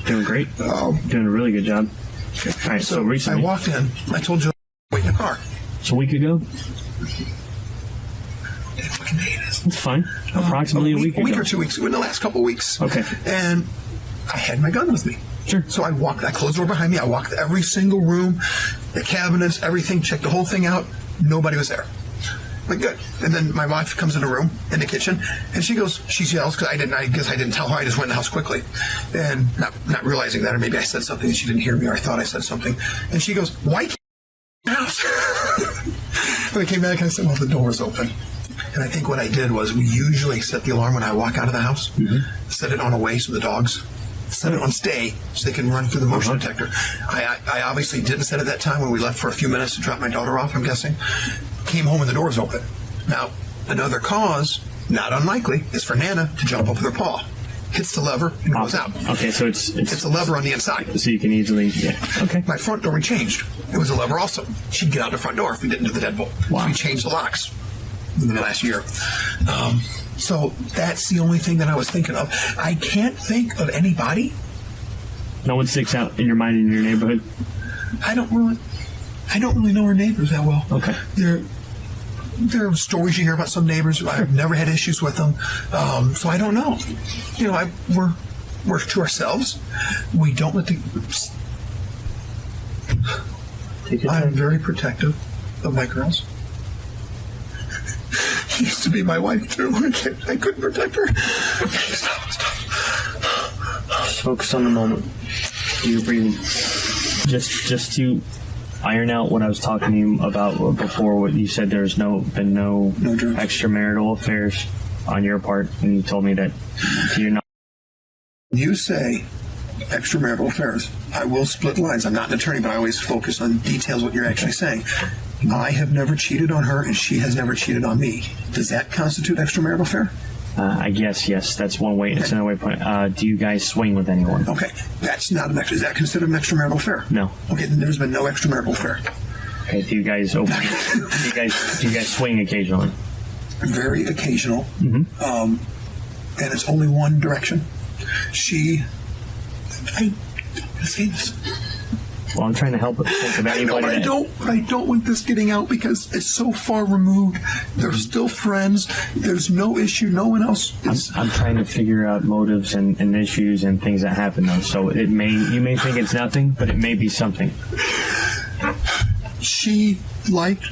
Doing great. Doing a really good job. Okay. All right, so recently... I walked in. I told Jill, wait in the car. It's a week ago? Fucking day it is. It's fine. Approximately a week ago. A week or 2 weeks. In the last couple of weeks. Okay. And I had my gun with me. Sure. So I closed the door behind me. I walked every single room, the cabinets, everything, checked the whole thing out. Nobody was there. Like, good. And then my wife comes in the room, in the kitchen, and she yells, because I guess I didn't tell her. I just went in the house quickly. And not realizing that, or maybe I said something and she didn't hear me, or I thought I said something. And she goes, why can't you house? And I came back and I said, well, the door was open. And I think what I did was we usually set the alarm when I walk out of the house, set it on away so the dogs, set it on stay so they can run through the motion detector. I obviously didn't set it that time when we left for a few minutes to drop my daughter off, I'm guessing. Came home and the door was open. Now, another cause, not unlikely, is for Nana to jump up with her paw. Hits the lever and goes out. Okay, so it's a lever on the inside. So you can easily, okay. My front door we changed. It was a lever also. She'd get out the front door if we didn't do the deadbolt. Wow. So we changed the locks in the last year. So that's the only thing that I was thinking of. I can't think of anybody. No one sticks out in your mind in your neighborhood? I don't really know our neighbors that well. Okay. There are stories you hear about some neighbors. I've never had issues with them. So I don't know. You know, we're to ourselves. We don't let the... I'm very protective of my girls. She used to be my wife, too. I couldn't protect her. Okay, stop. Just focus on the moment. You're breathing. Just to iron out what I was talking to you about before, what you said there's been no extramarital affairs on your part, and you told me that you're not. You say extramarital affairs. I will split lines. I'm not an attorney, but I always focus on details, what you're actually saying. I have never cheated on her, and she has never cheated on me. Does that constitute extramarital affair? I guess, yes. That's one way. Okay. It's another way to put it. Do you guys swing with anyone? Okay. That's not an Is that considered an extramarital affair? No. Okay, then there's been no extramarital affair. Okay, do you guys do you guys swing occasionally? Very occasional. Mm-hmm. And it's only one direction. I say this. Well, I'm trying to help think of anybody. I don't want this getting out because it's so far removed. They're still friends. There's no issue. No one else. I'm trying to figure out motives and issues and things that happen though. So you may think it's nothing, but it may be something. She liked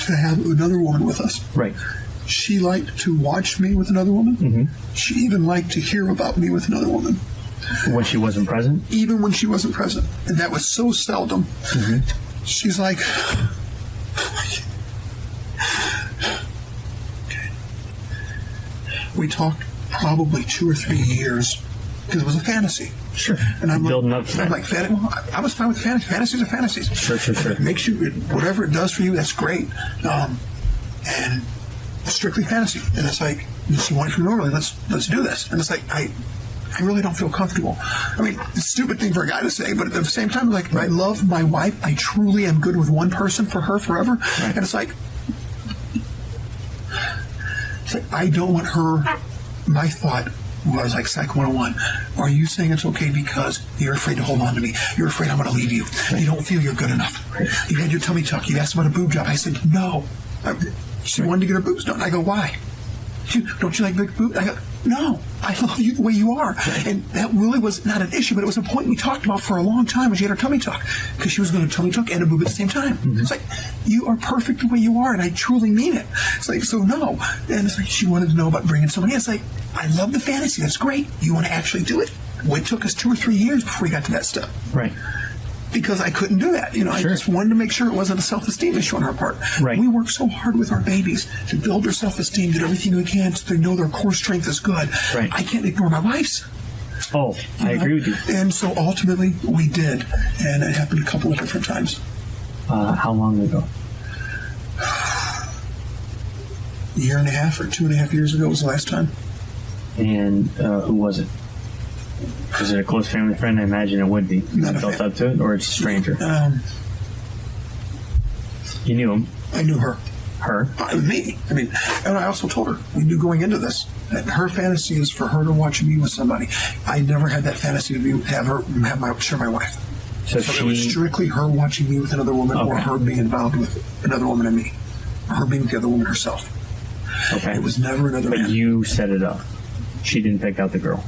to have another woman with us. Right. She liked to watch me with another woman. Mm-hmm. She even liked to hear about me with another woman. When she wasn't present? Even when she wasn't present. And that was so seldom. Mm-hmm. She's like... Okay. We talked probably 2 or 3 years because it was a fantasy. Sure. And I'm building like, up to that. I'm like, I was fine with fantasy. Fantasies are fantasies. Sure. If it makes you, whatever it does for you, that's great. And strictly fantasy. And it's like, she wants you normally, let's do this. And it's like, I really don't feel comfortable. I mean, it's a stupid thing for a guy to say, but at the same time, like, I love my wife. I truly am good with one person for her forever. Right. And it's like, I don't want her. My thought was like Psych 101. Are you saying it's okay because you're afraid to hold on to me? You're afraid I'm going to leave you. Right. You don't feel you're good enough. Right. You had your tummy tuck. You asked about a boob job. I said, no. She wanted to get her boobs done. I go, why? Don't you like big boobs? I go, no. I love you the way you are. Right. And that really was not an issue, but it was a point we talked about for a long time when she had her tummy tuck. Because she was going to tummy tuck and a boob at the same time. Mm-hmm. It's like, you are perfect the way you are, and I truly mean it. It's like, so no. And it's like, she wanted to know about bringing somebody in. It's like, I love the fantasy. That's great. You want to actually do it? Well, it took us 2 or 3 years before we got to that step. Right. Because I couldn't do that. Sure. I just wanted to make sure it wasn't a self-esteem issue on our part. Right. We work so hard with our babies to build their self-esteem, do everything we can so they know their core strength is good. Right. I can't ignore my wife's. Oh, I agree with you. And so ultimately we did. And it happened a couple of different times. How long ago? A year and a half or 2.5 years ago was the last time. And who was it? Was it a close family friend? I imagine it would be. Not you felt up to it, or it's a stranger? You knew him. I knew her. Her? Me. I mean, and I also told her, we knew going into this, that her fantasy is for her to watch me with somebody. I never had that fantasy to share my wife. So it was strictly her watching me with another woman, or her being involved with another woman and me, or her being with the other woman herself. Okay. It was never another man. But you set it up. She didn't pick out the girl.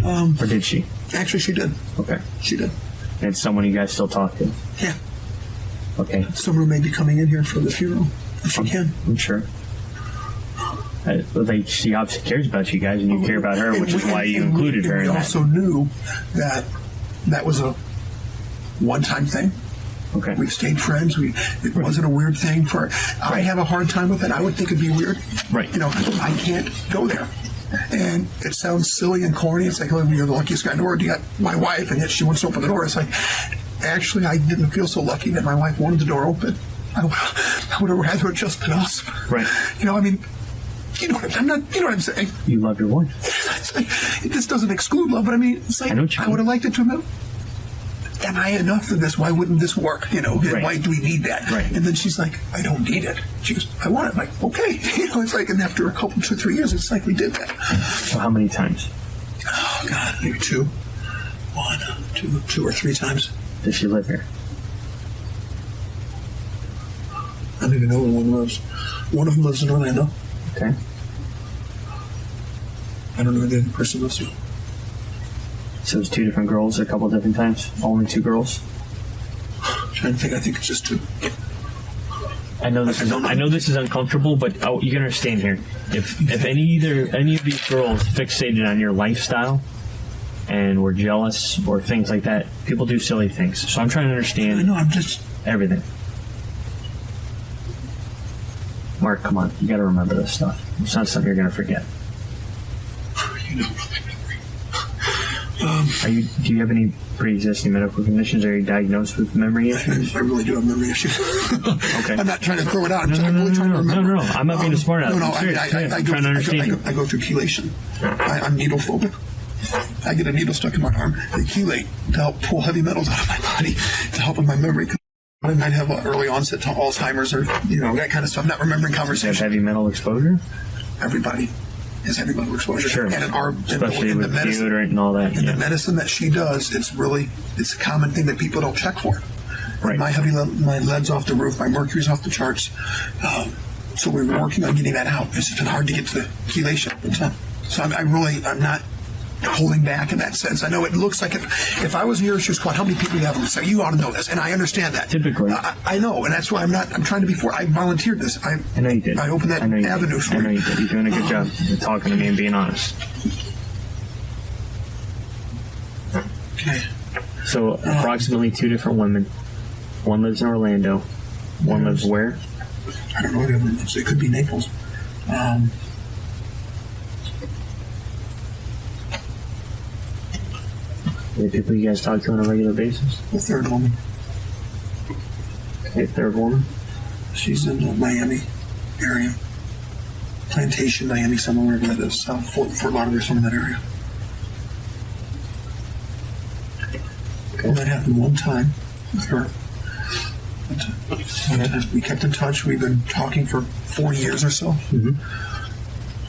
Or did she? Actually, she did. Okay. She did. And it's someone you guys still talk to? Yeah. Okay. Someone who may be coming in here for the funeral, if she can. I'm sure. She obviously cares about you guys, and you care about her, which is why you included her in that. We also knew that was a one-time thing. Okay. We've stayed friends. It wasn't a weird thing for. I have a hard time with it. I would think it'd be weird. Right. I can't go there. And it sounds silly and corny. It's like, oh, you're the luckiest guy in the world. You got my wife, and yet she wants to open the door. It's like, actually, I didn't feel so lucky that my wife wanted the door open. I would have rather it just been us. Right. I mean, you know what I'm saying? You love your wife. It's like, this doesn't exclude love, but I mean, it's like, I would have liked it to have been. Am I enough for this? Why wouldn't this work? Right. Why do we need that? Right. And then she's like, I don't need it. She goes, I want it. I'm like, okay. It's like, and after a couple, 2 or 3 years, it's like we did that. So how many times? Oh, God, maybe 2. 1, 2 or 3 times. Does she live here? I don't even know where one lives. One of them lives in Orlando. Okay. I don't know where the other person lives. So it's 2 different girls a couple different times? Only 2 girls? I'm trying to think. I think it's just 2. I know this is uncomfortable, but you can understand here. If any of these girls fixated on your lifestyle and were jealous or things like that, people do silly things. So I'm trying to understand. I know. I'm just everything. Mark, come on. You got to remember this stuff. It's not something you're going to forget. Do you have any pre-existing medical conditions? Are you diagnosed with memory issues? I really do have memory issues. Okay. I'm not trying to throw it out. I'm really trying to remember. No. I'm not being a smart aleck. No. I'm trying to understand. I go through chelation. I'm needle phobic. I get a needle stuck in my arm. They chelate to help pull heavy metals out of my body to help with my memory. I might have early onset to Alzheimer's or that kind of stuff. Not remembering conversations. Have heavy metal exposure? Everybody has heavy metal exposure. Sure. And especially with deodorant and all that. And the medicine that she does, it's a common thing that people don't check for. Right. My lead's off the roof. My mercury's off the charts. So we were working on getting that out. It's just been hard to get to the chelation. So I'm not holding back in that sense. I know it looks like if I was in your shoes, how many people do you have on the site? You ought to know this, and I understand that. Typically. I know, and that's why I'm trying to be I volunteered this. I know you did. I opened that avenue for you. I know you did. You're doing a good job of talking to me and being honest. Okay. So approximately 2 different women. One lives in Orlando. One lives where? I don't know where the other one lives. It could be Naples. The people you guys talk to on a regular basis? The third woman. Okay, third woman? She's in the Miami area. Plantation, Miami, somewhere wherever that is. South Fort Lauderdale, somewhere in that area. Okay. Well, that happened one time with her. But, we kept in touch. We've been talking for 4 years or so.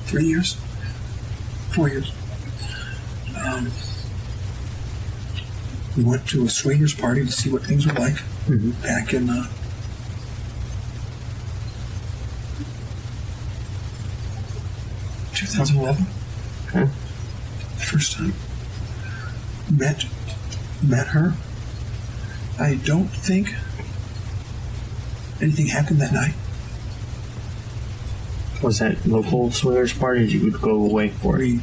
3 years? 4 years. We went to a swingers party to see what things were like back in 2011. Okay. First time. Met her. I don't think anything happened that night. Was that local swingers party? You would go away for it? We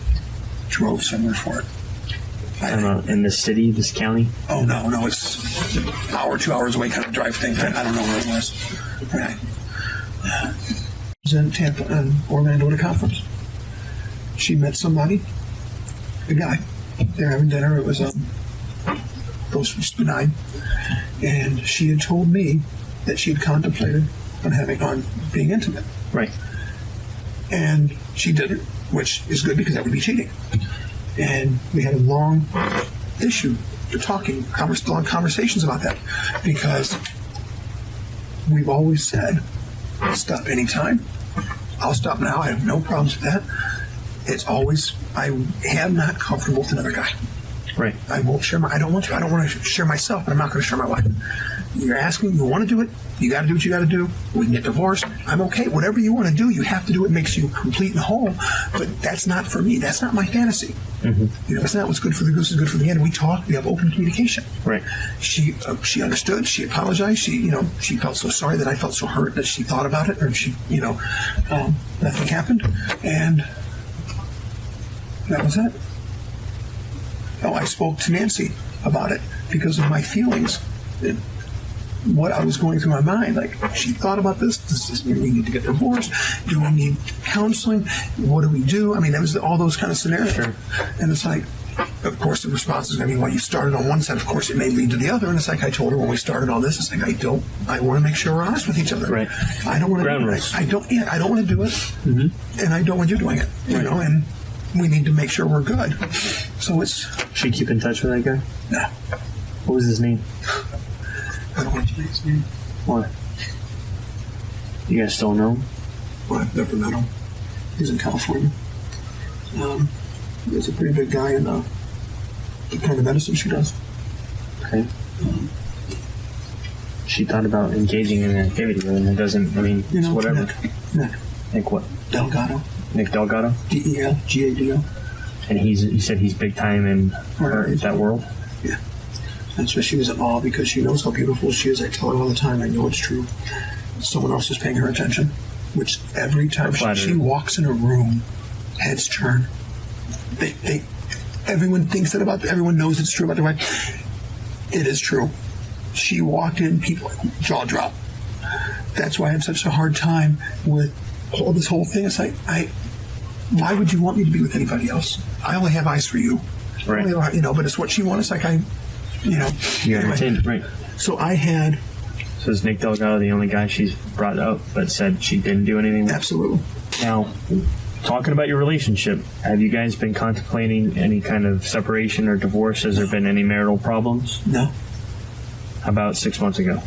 drove somewhere for it. In the city, this county? Oh, no, it's an hour, 2 hours away kind of drive thing. I don't know where it was. Right. I was in Tampa, in Orlando at a conference. She met somebody, a guy. They're having dinner. It was benign. And she had told me that she had contemplated on being intimate. Right. And she didn't, which is good because that would be cheating. And we had a long issue to long conversations about that, because we've always said, stop anytime. I'll stop now. I have no problems with that. It's always, I am not comfortable with another guy. Right. I won't share I don't want to share myself, but I'm not going to share my wife. You're asking, you want to do it, you got to do what you got to do. We can get divorced. I'm okay. Whatever you want to do, you have to do. It makes you complete and whole. But that's not for me. That's not my fantasy. It's not what's good for the goose is good for the gander. We talk. We have open communication. Right. She understood. She apologized. She felt so sorry that I felt so hurt that she thought about it, or nothing happened, and that was it. Oh, I spoke to Nancy about it because of my feelings. What I was going through my mind, like, she thought about this. Does this mean we need to get divorced? Do we need counseling? What do we do? I mean, that was all those kind of scenarios. Sure. And it's like, of course, the response is going to be, well, you started on one side. Of course, it may lead to the other. And it's like I told her when we started all this, it's like, I want to make sure we're honest with each other. Right. I don't want to do it. I don't want to do it. And I don't want you doing it. You know, and we need to make sure we're good. So it's. Should you keep in touch with that guy? No. What was his name? I don't want to know his name. Why? You guys still know him? Well, I've never met him. He's in California. He's a pretty big guy in the kind of medicine she does. Okay. She thought about engaging in an activity, and it doesn't, it's whatever. Nick what? Delgado. Nick Delgado? Delgado. And you said he's big time in that world? Yeah. That's why she was in awe, because she knows how beautiful she is. I tell her all the time, I know it's true. Someone else is paying her attention, which every time she walks in a room, heads turn. Everyone thinks that everyone knows it's true about their wife. It is true. She walked in, people jaw drop. That's why I had such a hard time with this whole thing. It's like, why would you want me to be with anybody else? I only have eyes for you. Right. But it's what she wants. It's like You entertained, right. So I had. So is Nick Delgado the only guy she's brought up but said she didn't do anything with? Absolutely. Now, talking about your relationship, have you guys been contemplating any kind of separation or divorce? Has there been any marital problems? No. How about 6 months ago?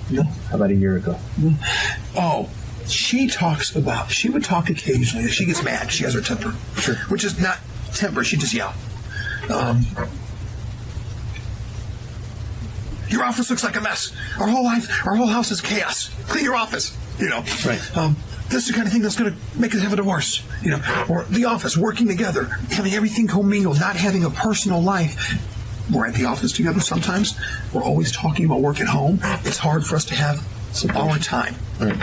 No. How about a year ago? No. Oh, she would talk occasionally. She gets mad. She has her temper. Sure. Which is not temper. She just yell. Your office looks like a mess. Our whole house is chaos. Clean your office. Right. This is the kind of thing that's going to make us have a divorce. Or the office, working together, having everything commingled, not having a personal life. We're at the office together sometimes. We're always talking about work at home. It's hard for us to have our time. Right.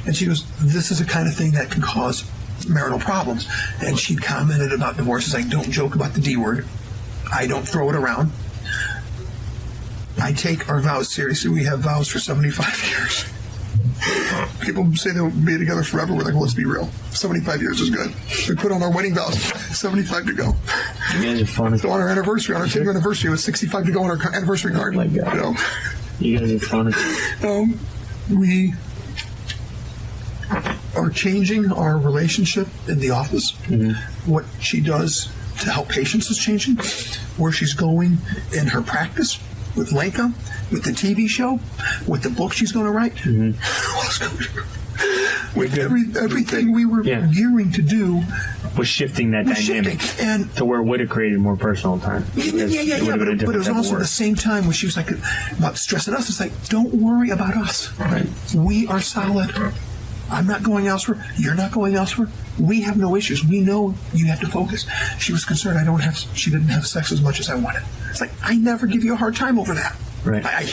And she goes, this is the kind of thing that can cause marital problems. And she commented about divorces. I don't joke about the D word. I don't throw it around. I take our vows seriously. We have vows for 75 years. People say they'll be together forever. We're like, well, let's be real. 75 years is good. We put on our wedding vows. 75 to go. You guys are funny. So on our anniversary, on our 10-year anniversary, it was 65 to go on our anniversary card. Oh my God. You know? You guys are funny. We are changing our relationship in the office. What she does to help patients is changing. Where she's going in her practice with Lenka, with the TV show, with the book she's going to write. With everything we were gearing to do. Was shifting that dynamic and to where it would have created more personal time. Yeah. But it was also at the same time when she was like about stressing us. It's like, don't worry about us. Right. We are solid. I'm not going elsewhere. You're not going elsewhere. We have no issues. We know you have to focus. She was concerned she didn't have sex as much as I wanted. It's like, I never give you a hard time over that. Right. I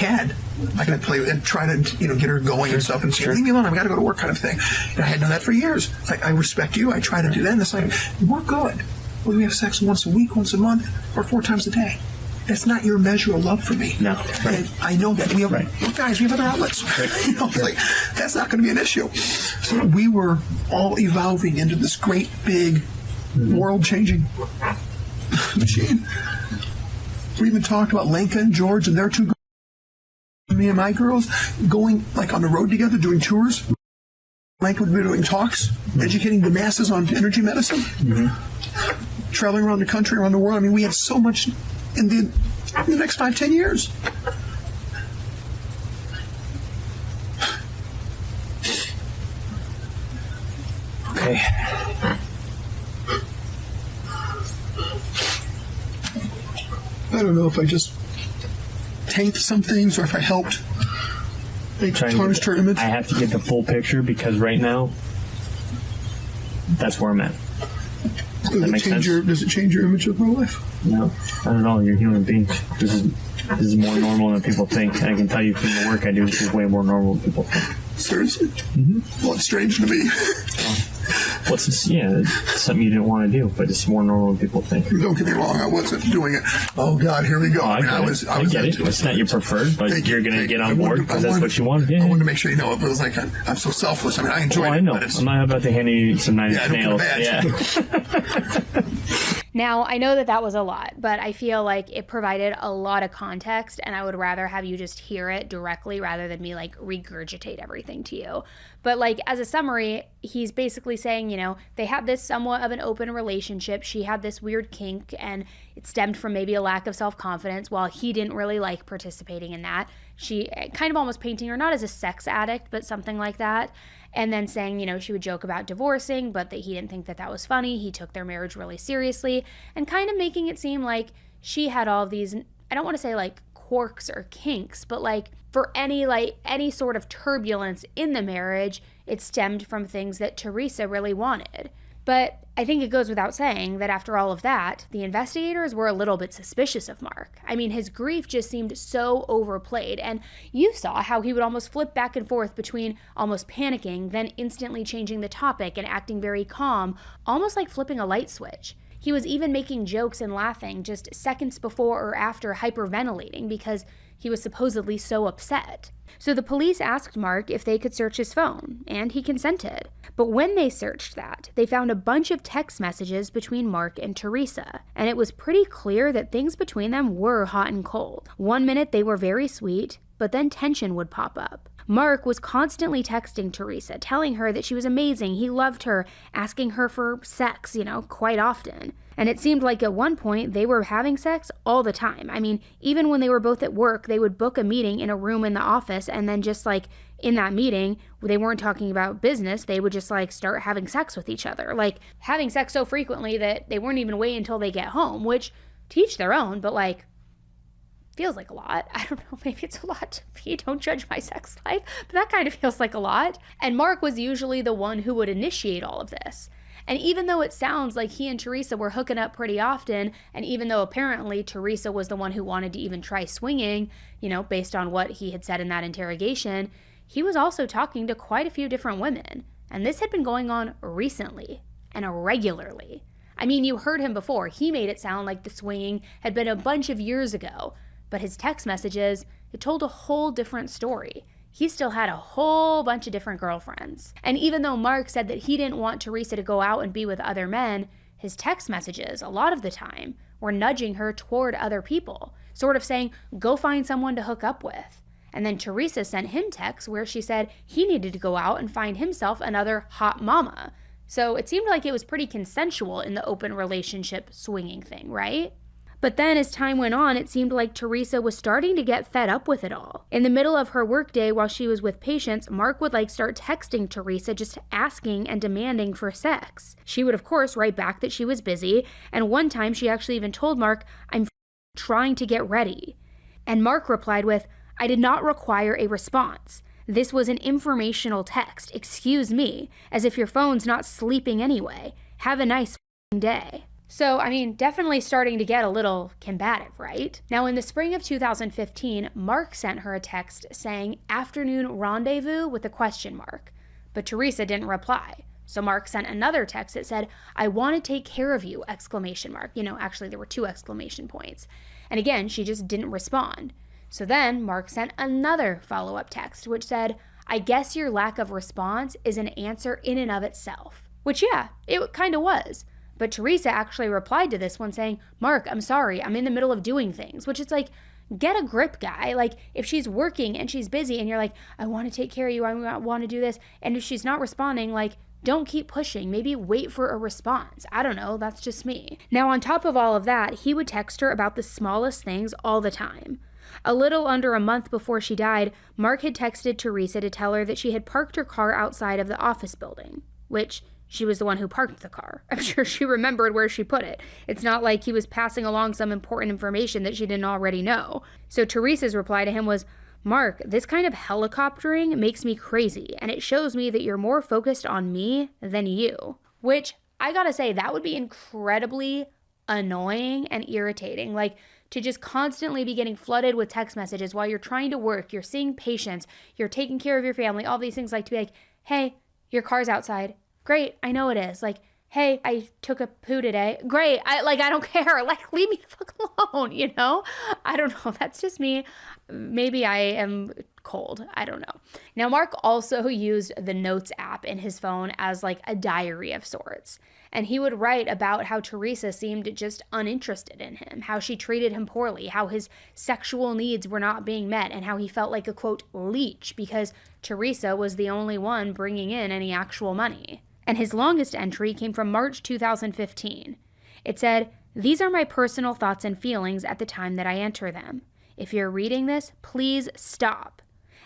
could play with and try to get her going and stuff and say, leave me alone, I've got to go to work kind of thing. And I had done that for years. It's like, I respect you. I try to do that. And it's like, we're good. We have sex once a week, once a month, or 4 times a day. That's not your measure of love for me. No. Right. And I know that. We have guys, we have other outlets. Right. It's like, that's not going to be an issue. So we were all evolving into this great, big, world-changing machine. We even talked about Lenka and George and their 2 girls, me and my girls, going like on the road together, doing tours. Lenka would be doing talks, educating the masses on energy medicine, traveling around the country, around the world. I mean, we had so much in the next 5-10 years. Okay. I don't know if I just tanked some things or if I helped tarnish her image. I have to get the full picture because right now, that's where I'm at. Does it change your image of my life? No, not at all. You're a human being. This is more normal than people think. And I can tell you from the work I do, this is way more normal than people think. Seriously? Well, it's strange to me. What's this? Yeah, it's something you didn't want to do, but it's more normal than people think. Don't get me wrong, I wasn't doing it. Oh God, here we go. I get it. It's not your preferred, but you're going to get on board because that's what you want to do. I wanted to make sure you know it, but it was like I'm so selfless. I mean, I enjoy it. I know. But I'm not about to hand you some nice nails. Yeah. Now, I know that was a lot, but I feel like it provided a lot of context, and I would rather have you just hear it directly rather than me like regurgitate everything to you. But like as a summary, he's basically saying, they had this somewhat of an open relationship. She had this weird kink, and it stemmed from maybe a lack of self-confidence. While he didn't really like participating in that, she kind of almost painting her not as a sex addict, but something like that. And then saying, she would joke about divorcing, but that he didn't think that was funny. He took their marriage really seriously, and kind of making it seem like she had all of these, I don't want to say like quirks or kinks, but like for any sort of turbulence in the marriage, it stemmed from things that Teresa really wanted. But I think it goes without saying that after all of that, the investigators were a little bit suspicious of Mark. I mean, his grief just seemed so overplayed, and you saw how he would almost flip back and forth between almost panicking, then instantly changing the topic and acting very calm, almost like flipping a light switch. He was even making jokes and laughing just seconds before or after hyperventilating because he was supposedly so upset. So the police asked Mark if they could search his phone, and he consented. But when they searched that, they found a bunch of text messages between Mark and Teresa, and it was pretty clear that things between them were hot and cold. One minute they were very sweet, but then tension would pop up. Mark was constantly texting Teresa, telling her that she was amazing, he loved her, asking her for sex, quite often. And it seemed like at one point they were having sex all the time. I mean, even when they were both at work, they would book a meeting in a room in the office, and then just like in that meeting, they weren't talking about business, they would just like start having sex with each other. Like having sex so frequently that they weren't even waiting until they get home, which to each their own, but like feels like a lot. I don't know, maybe it's a lot to me. Don't judge my sex life, but that kind of feels like a lot. And Mark was usually the one who would initiate all of this. And even though it sounds like he and Teresa were hooking up pretty often, and even though apparently Teresa was the one who wanted to even try swinging, based on what he had said in that interrogation, he was also talking to quite a few different women. And this had been going on recently and regularly. I mean, you heard him before. He made it sound like the swinging had been a bunch of years ago, but his text messages, it told a whole different story. He still had a whole bunch of different girlfriends. And even though Mark said that he didn't want Teresa to go out and be with other men, his text messages, a lot of the time, were nudging her toward other people, sort of saying, go find someone to hook up with. And then Teresa sent him texts where she said he needed to go out and find himself another hot mama. So it seemed like it was pretty consensual in the open relationship swinging thing, right? But then as time went on, it seemed like Teresa was starting to get fed up with it all. In the middle of her workday while she was with patients, Mark would start texting Teresa just asking and demanding for sex. She would of course write back that she was busy, and one time she actually even told Mark, I'm trying to get ready. And Mark replied with, I did not require a response. This was an informational text. Excuse me, as if your phone's not sleeping anyway. Have a nice day. So, definitely starting to get a little combative, right? Now, in the spring of 2015, Mark sent her a text saying, afternoon rendezvous with a question mark. But Teresa didn't reply. So Mark sent another text that said, I want to take care of you, exclamation mark. Actually, there were 2 exclamation points. And again, she just didn't respond. So then Mark sent another follow-up text, which said, I guess your lack of response is an answer in and of itself. Which, yeah, it kind of was. But Teresa actually replied to this one saying, Mark, I'm sorry, I'm in the middle of doing things. Which is get a grip, guy. If she's working and she's busy and you're like, I want to take care of you, I want to do this. And if she's not responding, don't keep pushing. Maybe wait for a response. I don't know, that's just me. Now, on top of all of that, he would text her about the smallest things all the time. A little under a month before she died, Mark had texted Teresa to tell her that she had parked her car outside of the office building, which she was the one who parked the car. I'm sure she remembered where she put it. It's not like he was passing along some important information that she didn't already know. So Teresa's reply to him was, Mark, this kind of helicoptering makes me crazy, and it shows me that you're more focused on me than you. Which, I gotta say, that would be incredibly annoying and irritating. To just constantly be getting flooded with text messages while you're trying to work, you're seeing patients, you're taking care of your family, all these things, to be hey, your car's outside. Great, I know it is. Hey, I took a poo today. Great, I don't care. Leave me the fuck alone, I don't know, that's just me. Maybe I am cold, I don't know. Now, Mark also used the Notes app in his phone as a diary of sorts. And he would write about how Teresa seemed just uninterested in him, how she treated him poorly, how his sexual needs were not being met, and how he felt like a, quote, leech because Teresa was the only one bringing in any actual money. And his longest entry came from March 2015. It said, these are my personal thoughts and feelings at the time that I enter them. If you're reading this, please stop.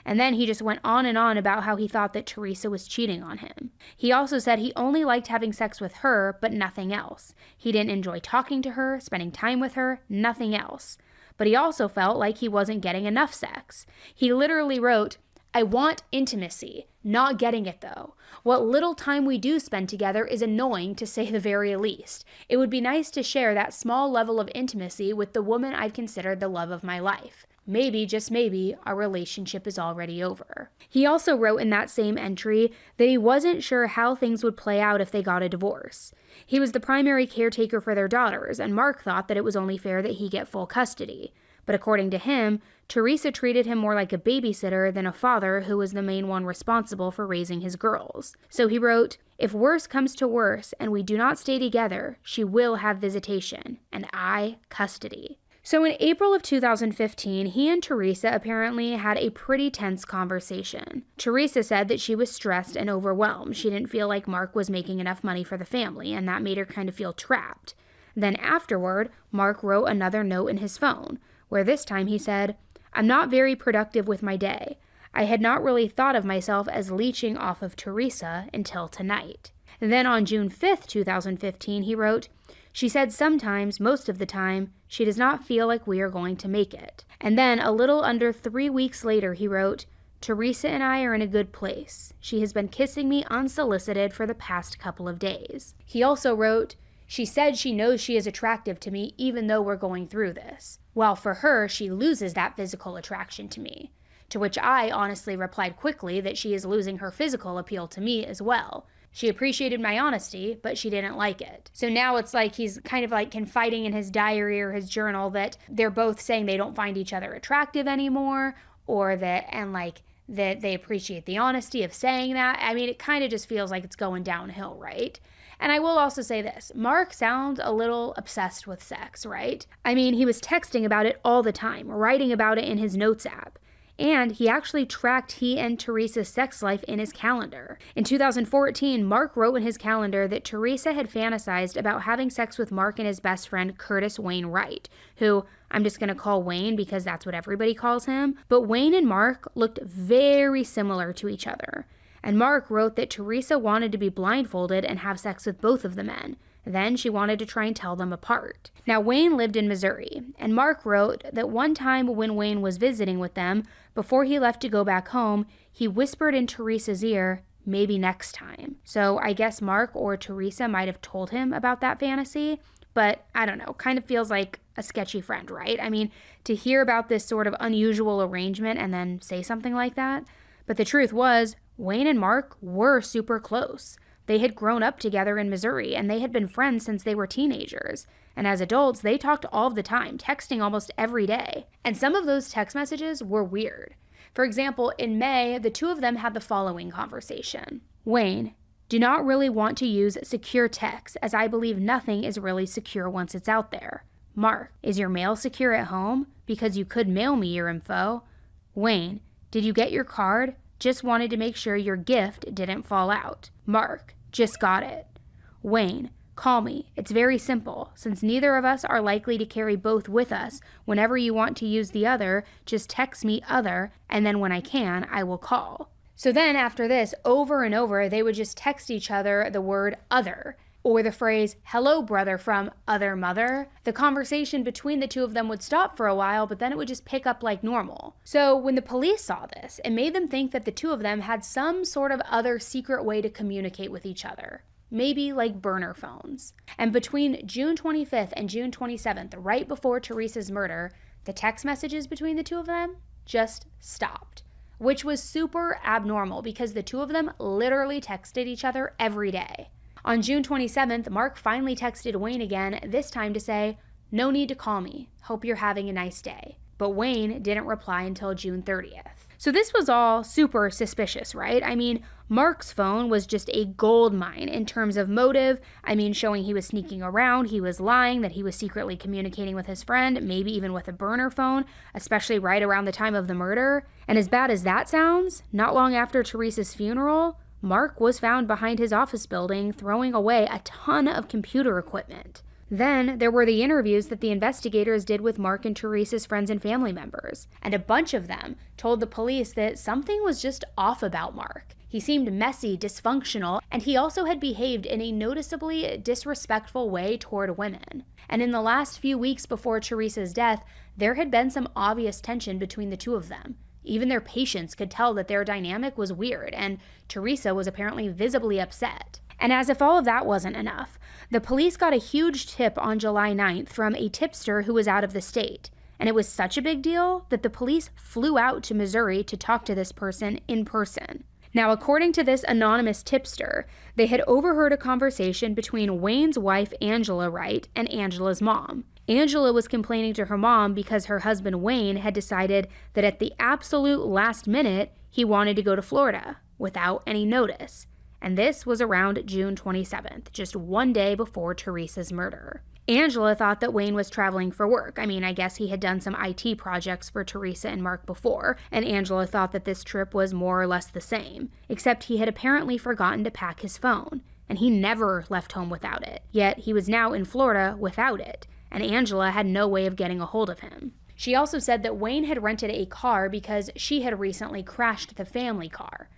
And then he just went on and on about how he thought that Teresa was cheating on him. He also said he only liked having sex with her, but nothing else. He didn't enjoy talking to her, spending time with her, nothing else. But he also felt like he wasn't getting enough sex. He literally wrote, I want intimacy, not getting it though. What little time we do spend together is annoying to say the very least. It would be nice to share that small level of intimacy with the woman I've considered the love of my life. Maybe, just maybe, our relationship is already over. He also wrote in that same entry that he wasn't sure how things would play out if they got a divorce. He was the primary caretaker for their daughters, and Mark thought that it was only fair that he get full custody. But according to him, Teresa treated him more like a babysitter than a father who was the main one responsible for raising his girls. So he wrote, if worse comes to worse and we do not stay together, she will have visitation, and I custody. So in April of 2015, he and Teresa apparently had a pretty tense conversation. Teresa said that she was stressed and overwhelmed. She didn't feel like Mark was making enough money for the family, and that made her kind of feel trapped. Then afterward, Mark wrote another note in his phone, where this time he said, I'm not very productive with my day. I had not really thought of myself as leeching off of Teresa until tonight. Then on June 5th, 2015, he wrote, she said sometimes, most of the time, she does not feel like we are going to make it. And then a little under 3 weeks later, he wrote, Teresa and I are in a good place. She has been kissing me unsolicited for the past couple of days. He also wrote, she said she knows she is attractive to me even though we're going through this. While for her, she loses that physical attraction to me. To which I honestly replied quickly that she is losing her physical appeal to me as well. She appreciated my honesty, but she didn't like it. So now it's like he's kind of like confiding in his diary or his journal that they're both saying they don't find each other attractive anymore, or that they appreciate the honesty of saying that. I mean, it kind of just feels like it's going downhill, right? And I will also say this, Mark sounds a little obsessed with sex, right? I mean, he was texting about it all the time, writing about it in his notes app. And he actually tracked he and Teresa's sex life in his calendar. In 2014, Mark wrote in his calendar that Teresa had fantasized about having sex with Mark and his best friend, Curtis Wayne Wright, who I'm just going to call Wayne because that's what everybody calls him. But Wayne and Mark looked very similar to each other. And Mark wrote that Teresa wanted to be blindfolded and have sex with both of the men. Then she wanted to try and tell them apart. Now, Wayne lived in Missouri, and Mark wrote that one time when Wayne was visiting with them, before he left to go back home, he whispered in Teresa's ear, maybe next time. So I guess Mark or Teresa might have told him about that fantasy, but I don't know, kind of feels like a sketchy friend, right? I mean, to hear about this sort of unusual arrangement and then say something like that. But the truth was, Wayne and Mark were super close. They had grown up together in Missouri, and they had been friends since they were teenagers. And as adults, they talked all the time, texting almost every day. And some of those text messages were weird. For example, in May, the two of them had the following conversation. Wayne, do not really want to use secure text, as I believe nothing is really secure once it's out there. Mark, is your mail secure at home? Because you could mail me your info. Wayne, did you get your card? Just wanted to make sure your gift didn't fall out. Mark, just got it. Wayne, call me. It's very simple. Since neither of us are likely to carry both with us, whenever you want to use the other, just text me other, and then when I can, I will call. So then after this, over and over, they would just text each other the word other, or the phrase, hello brother from other mother. The conversation between the two of them would stop for a while, but then it would just pick up like normal. So when the police saw this, it made them think that the two of them had some sort of other secret way to communicate with each other. Maybe like burner phones. And between June 25th and June 27th, right before Teresa's murder, the text messages between the two of them just stopped, which was super abnormal because the two of them literally texted each other every day. On June 27th, Mark finally texted Wayne again, this time to say, no need to call me. Hope you're having a nice day. But Wayne didn't reply until June 30th. So this was all super suspicious, right? I mean, Mark's phone was just a gold mine in terms of motive. I mean, showing he was sneaking around, he was lying, that he was secretly communicating with his friend, maybe even with a burner phone, especially right around the time of the murder. And as bad as that sounds, not long after Teresa's funeral, Mark was found behind his office building throwing away a ton of computer equipment. Then there were the interviews that the investigators did with Mark and Teresa's friends and family members, and a bunch of them told the police that something was just off about Mark. He seemed messy, dysfunctional, and he also had behaved in a noticeably disrespectful way toward women. And in the last few weeks before Teresa's death, there had been some obvious tension between the two of them. Even their patients could tell that their dynamic was weird, and Teresa was apparently visibly upset. And as if all of that wasn't enough, the police got a huge tip on July 9th from a tipster who was out of the state. And it was such a big deal that the police flew out to Missouri to talk to this person in person. Now, according to this anonymous tipster, they had overheard a conversation between Wayne's wife, Angela Wright, and Angela's mom. Angela was complaining to her mom because her husband Wayne had decided that at the absolute last minute, he wanted to go to Florida without any notice. And this was around June 27th, just one day before Teresa's murder. Angela thought that Wayne was traveling for work. I mean, I guess he had done some IT projects for Teresa and Mark before, and Angela thought that this trip was more or less the same, except he had apparently forgotten to pack his phone, and he never left home without it. Yet he was now in Florida without it, and Angela had no way of getting a hold of him. She also said that Wayne had rented a car because she had recently crashed the family car.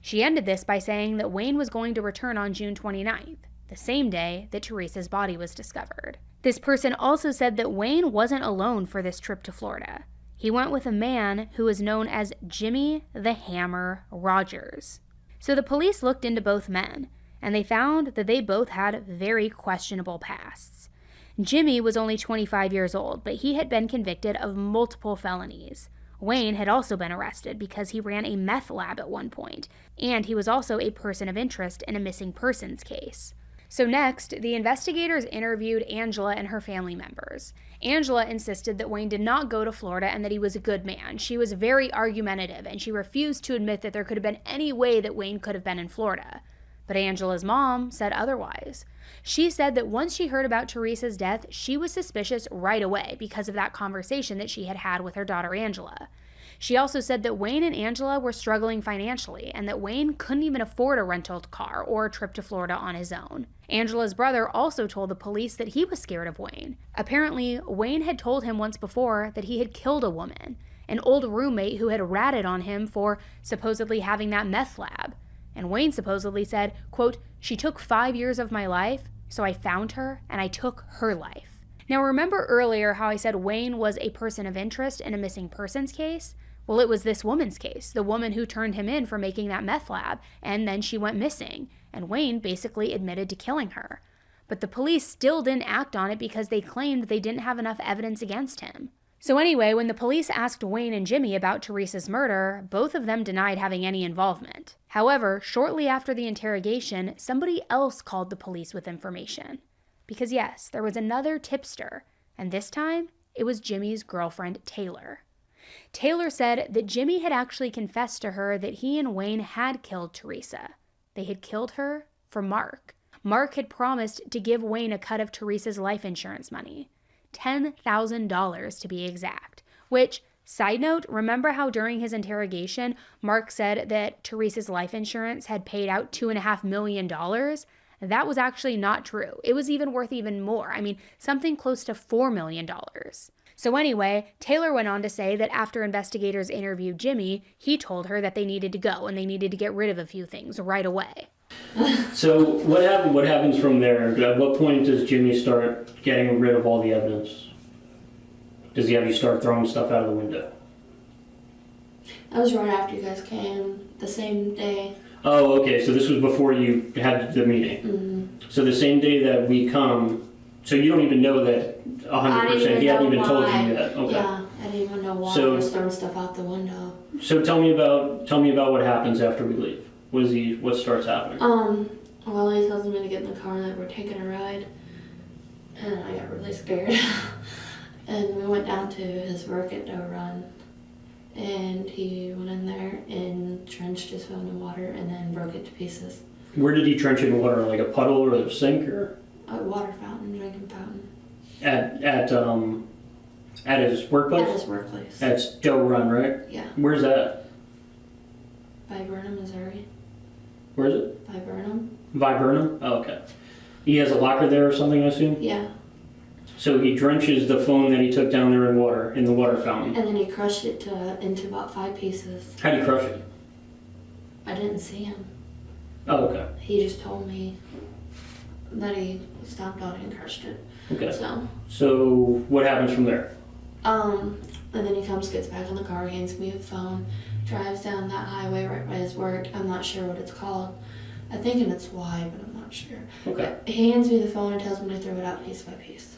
She ended this by saying that Wayne was going to return on June 29th, the same day that Teresa's body was discovered. This person also said that Wayne wasn't alone for this trip to Florida. He went with a man who was known as Jimmy the Hammer Rogers. So the police looked into both men, and they found that they both had very questionable pasts. Jimmy was only 25 years old, but he had been convicted of multiple felonies. Wayne had also been arrested because he ran a meth lab at one point, and he was also a person of interest in a missing persons case. So next, the investigators interviewed Angela and her family members. Angela insisted that Wayne did not go to Florida and that he was a good man. She was very argumentative, and she refused to admit that there could have been any way that Wayne could have been in Florida. But Angela's mom said otherwise. She said that once she heard about Teresa's death, she was suspicious right away because of that conversation that she had had with her daughter Angela. She also said that Wayne and Angela were struggling financially and that Wayne couldn't even afford a rental car or a trip to Florida on his own. Angela's brother also told the police that he was scared of Wayne. Apparently, Wayne had told him once before that he had killed a woman, an old roommate who had ratted on him for supposedly having that meth lab. And Wayne supposedly said, quote, "She took 5 years of my life, so I found her and I took her life." Now remember earlier how I said Wayne was a person of interest in a missing persons case? Well, it was this woman's case, the woman who turned him in for making that meth lab, and then she went missing, and Wayne basically admitted to killing her. But the police still didn't act on it because they claimed they didn't have enough evidence against him. So anyway, when the police asked Wayne and Jimmy about Teresa's murder, both of them denied having any involvement. However, shortly after the interrogation, somebody else called the police with information. Because yes, there was another tipster, and this time, it was Jimmy's girlfriend, Taylor. Taylor said that Jimmy had actually confessed to her that he and Wayne had killed Teresa. They had killed her for Mark. Mark had promised to give Wayne a cut of Teresa's life insurance money. $10,000 to be exact. Which, side note, remember how during his interrogation, Mark said that Teresa's life insurance had paid out $2.5 million? That was actually not true. It was even worth even more. I mean, something close to $4 million. So anyway, Taylor went on to say that after investigators interviewed Jimmy, he told her that they needed to go and they needed to get rid of a few things right away. So what happens from there? At what point does Jimmy start getting rid of all the evidence? Does he have you start throwing stuff out of the window? That was right after you guys came, the same day. Oh, okay, so this was before you had the meeting. Mm-hmm. So the same day that we come, so you don't even know that 100%, he hadn't even told you yet. Okay. Yeah, I didn't even know why So- I was throwing stuff out the window. So tell me about what happens after we leave. What starts happening? Well, he tells me to get in the car and that we're taking a ride. And I got really scared. And we went down to his work at Doe Run. And he went in there and trenched his phone in water and then broke it to pieces. Where did he trench it in water? Like a puddle or a sink or? A water fountain, drinking fountain. At his workplace? At his workplace. That's Doe Run, right? Yeah. Where's that? By Burnham, Missouri. Where is it? By Burnham. By Burnham? Oh, okay. He has a locker there or something, I assume? Yeah. So he drenches the phone that he took down there in water, in the water fountain. And then he crushed it into about 5 pieces. How'd he crush it? I didn't see him. Oh, okay. He just told me that he stomped on it and crushed it. Okay. So what happens from there? and then he comes, gets back in the car, hands me a phone, drives down that highway right by his work. I'm not sure what it's called. I'm thinking it's Y, but I'm not sure. Okay. But he hands me the phone and tells me to throw it out piece by piece.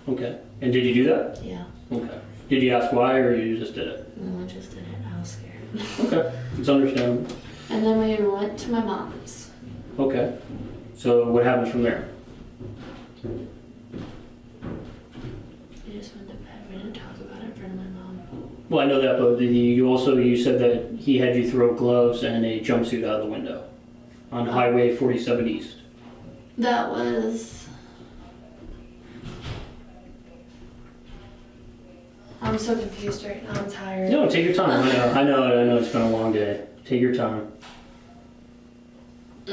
Okay. And did you do that? Yeah. Okay. Did you ask why or you just did it? No, I just did it. I was scared. Okay. It's understandable. And then we went to my mom's. Okay. So what happens from there? We just went to bed. We didn't talk about it in front of my mom. Well, I know that, but you said that he had you throw gloves and a jumpsuit out of the window on Highway 47 East. That was... I'm so confused right now. I'm tired. No, take your time. I know it's been a long day. Take your time. I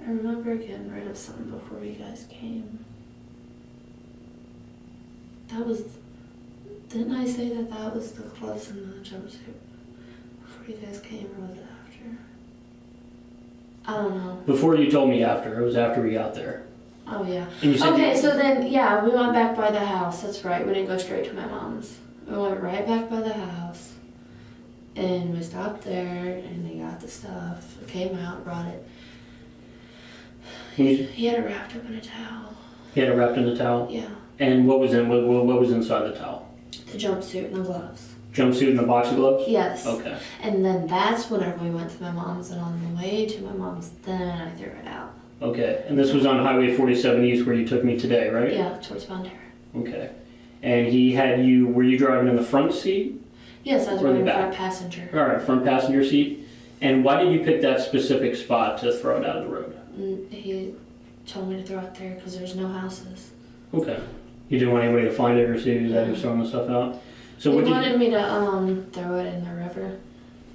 remember getting rid of something before you guys came. That was... Didn't I say that was the gloves and the jumpsuit before you guys came, or was it after? I don't know. Before you told me after. It was after we got there. Oh, yeah. And you said Okay, so then, yeah, we went back by the house. That's right. We didn't go straight to my mom's. We went right back by the house. And we stopped there, and they got the stuff. Came out, brought it. He had it wrapped up in a towel. He had it wrapped in a towel? Yeah. And what was inside the towel? The jumpsuit and the gloves. Jumpsuit and a box of gloves? Yes. Okay. And then that's whenever we went to my mom's, and on the way to my mom's, then I threw it out. Okay. And this was on Highway 47 East where you took me today, right? Yeah, towards Bonterra. Okay. And were you driving in the front seat? Yes, I was Or the wearing back? front passenger. All right, front passenger seat. And why did you pick that specific spot to throw it out of the road? He told me to throw it there because there's no houses. Okay. You didn't want anybody to find it or see that he was throwing the stuff out? So He what did wanted me to throw it in the river,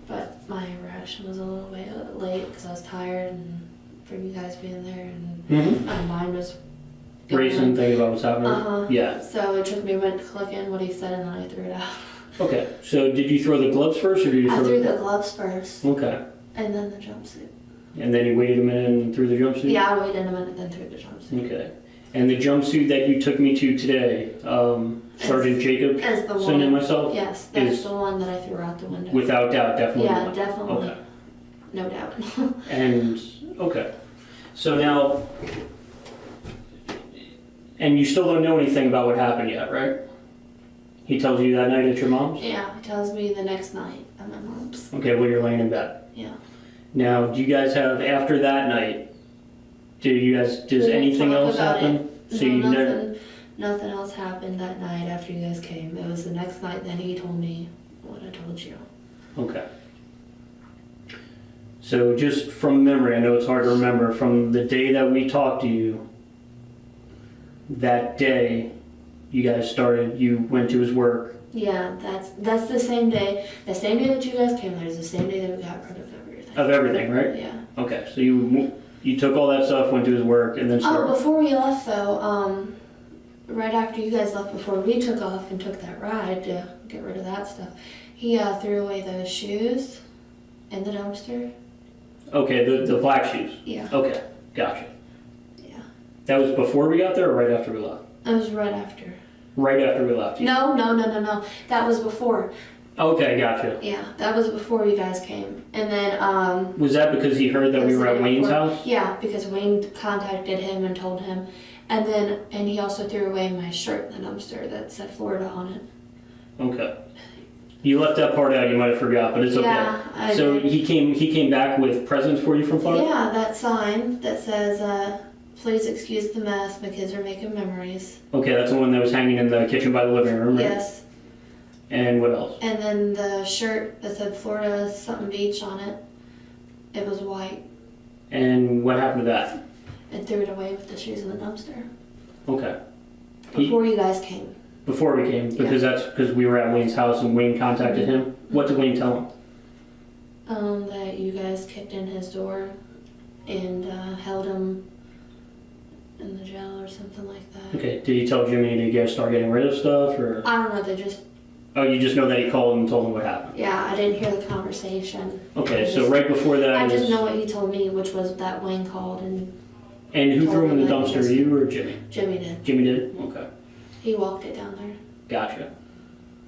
but my reaction was a little bit late because I was tired and for you guys being there, and my mind was racing, thinking about what's happening? Yeah. So it took me a minute to click in what he said, and then I threw it out. Okay. So did you throw the gloves first, or did you I throw threw the gloves first, Okay. and then the jumpsuit. And then you waited a minute and threw the jumpsuit? Yeah, I waited a minute, then threw the jumpsuit. Okay. And the jumpsuit that you took me to today, Sergeant Jacob, As the Son and one. myself? Yes, that's is the one that I threw out the window. without doubt, definitely. Yeah, one. definitely. Okay. No doubt. And, okay. So now, and you still don't know anything about what happened yet, right? He tells you that night at your mom's? Yeah, he tells me the next night at my mom's. Okay, when you're laying in bed. Yeah. Now, do you guys have, after that night, does We didn't anything talk else about happen? it. So No, you never, nothing else happened that night after you guys came. It was the next night then he told me what I told you. okay. So just from memory, I know it's hard to remember, from the day that we talked to you, that day, you guys you went to his work. Yeah, that's the same day. The same day that you guys came there is the same day that we got rid of everything. Of everything, right? Yeah. Okay, so you took all that stuff, went to his work, and then Oh, started. before we left though, right after you guys left, before we took off and took that ride to get rid of that stuff, he threw away those shoes in the dumpster. Okay, the black shoes. Yeah. Okay, gotcha. Yeah. That was before we got there or right after we left? It was right after. Right after we left. No. That was before. Okay, gotcha. Yeah, that was before you guys came. And then, Was that because he heard that we were at Wayne's before. house? Yeah, because Wayne contacted him and told him. And he also threw away my shirt in the dumpster that said Florida on it. Okay. You left that part out, you might have forgot, but it's okay. Yeah, I so did. he came back with presents for you from Florida? Yeah, that sign that says, please excuse the mess, my kids are making memories. Okay, that's the one that was hanging in the kitchen by the living room, right? Yes. And what else? And then the shirt that said Florida something beach on it, it was white. And what happened to that? And threw it away with the shoes in the dumpster. Okay. Before you guys came. Before we came, because that's because we were at Wayne's house and Wayne contacted him. What did Wayne tell him? That you guys kicked in his door and held him in the jail or something like that. Okay, did he tell Jimmy to start getting rid of stuff, or? I don't know, they just... Oh, you just know that he called and told him what happened? Yeah, I didn't hear the conversation. Okay, so right before that I just is- know what he told me, which was that Wayne called and... And who threw him in the told him dumpster, that you or Jimmy? Jimmy did. Jimmy did? Okay, He walked it down there. gotcha.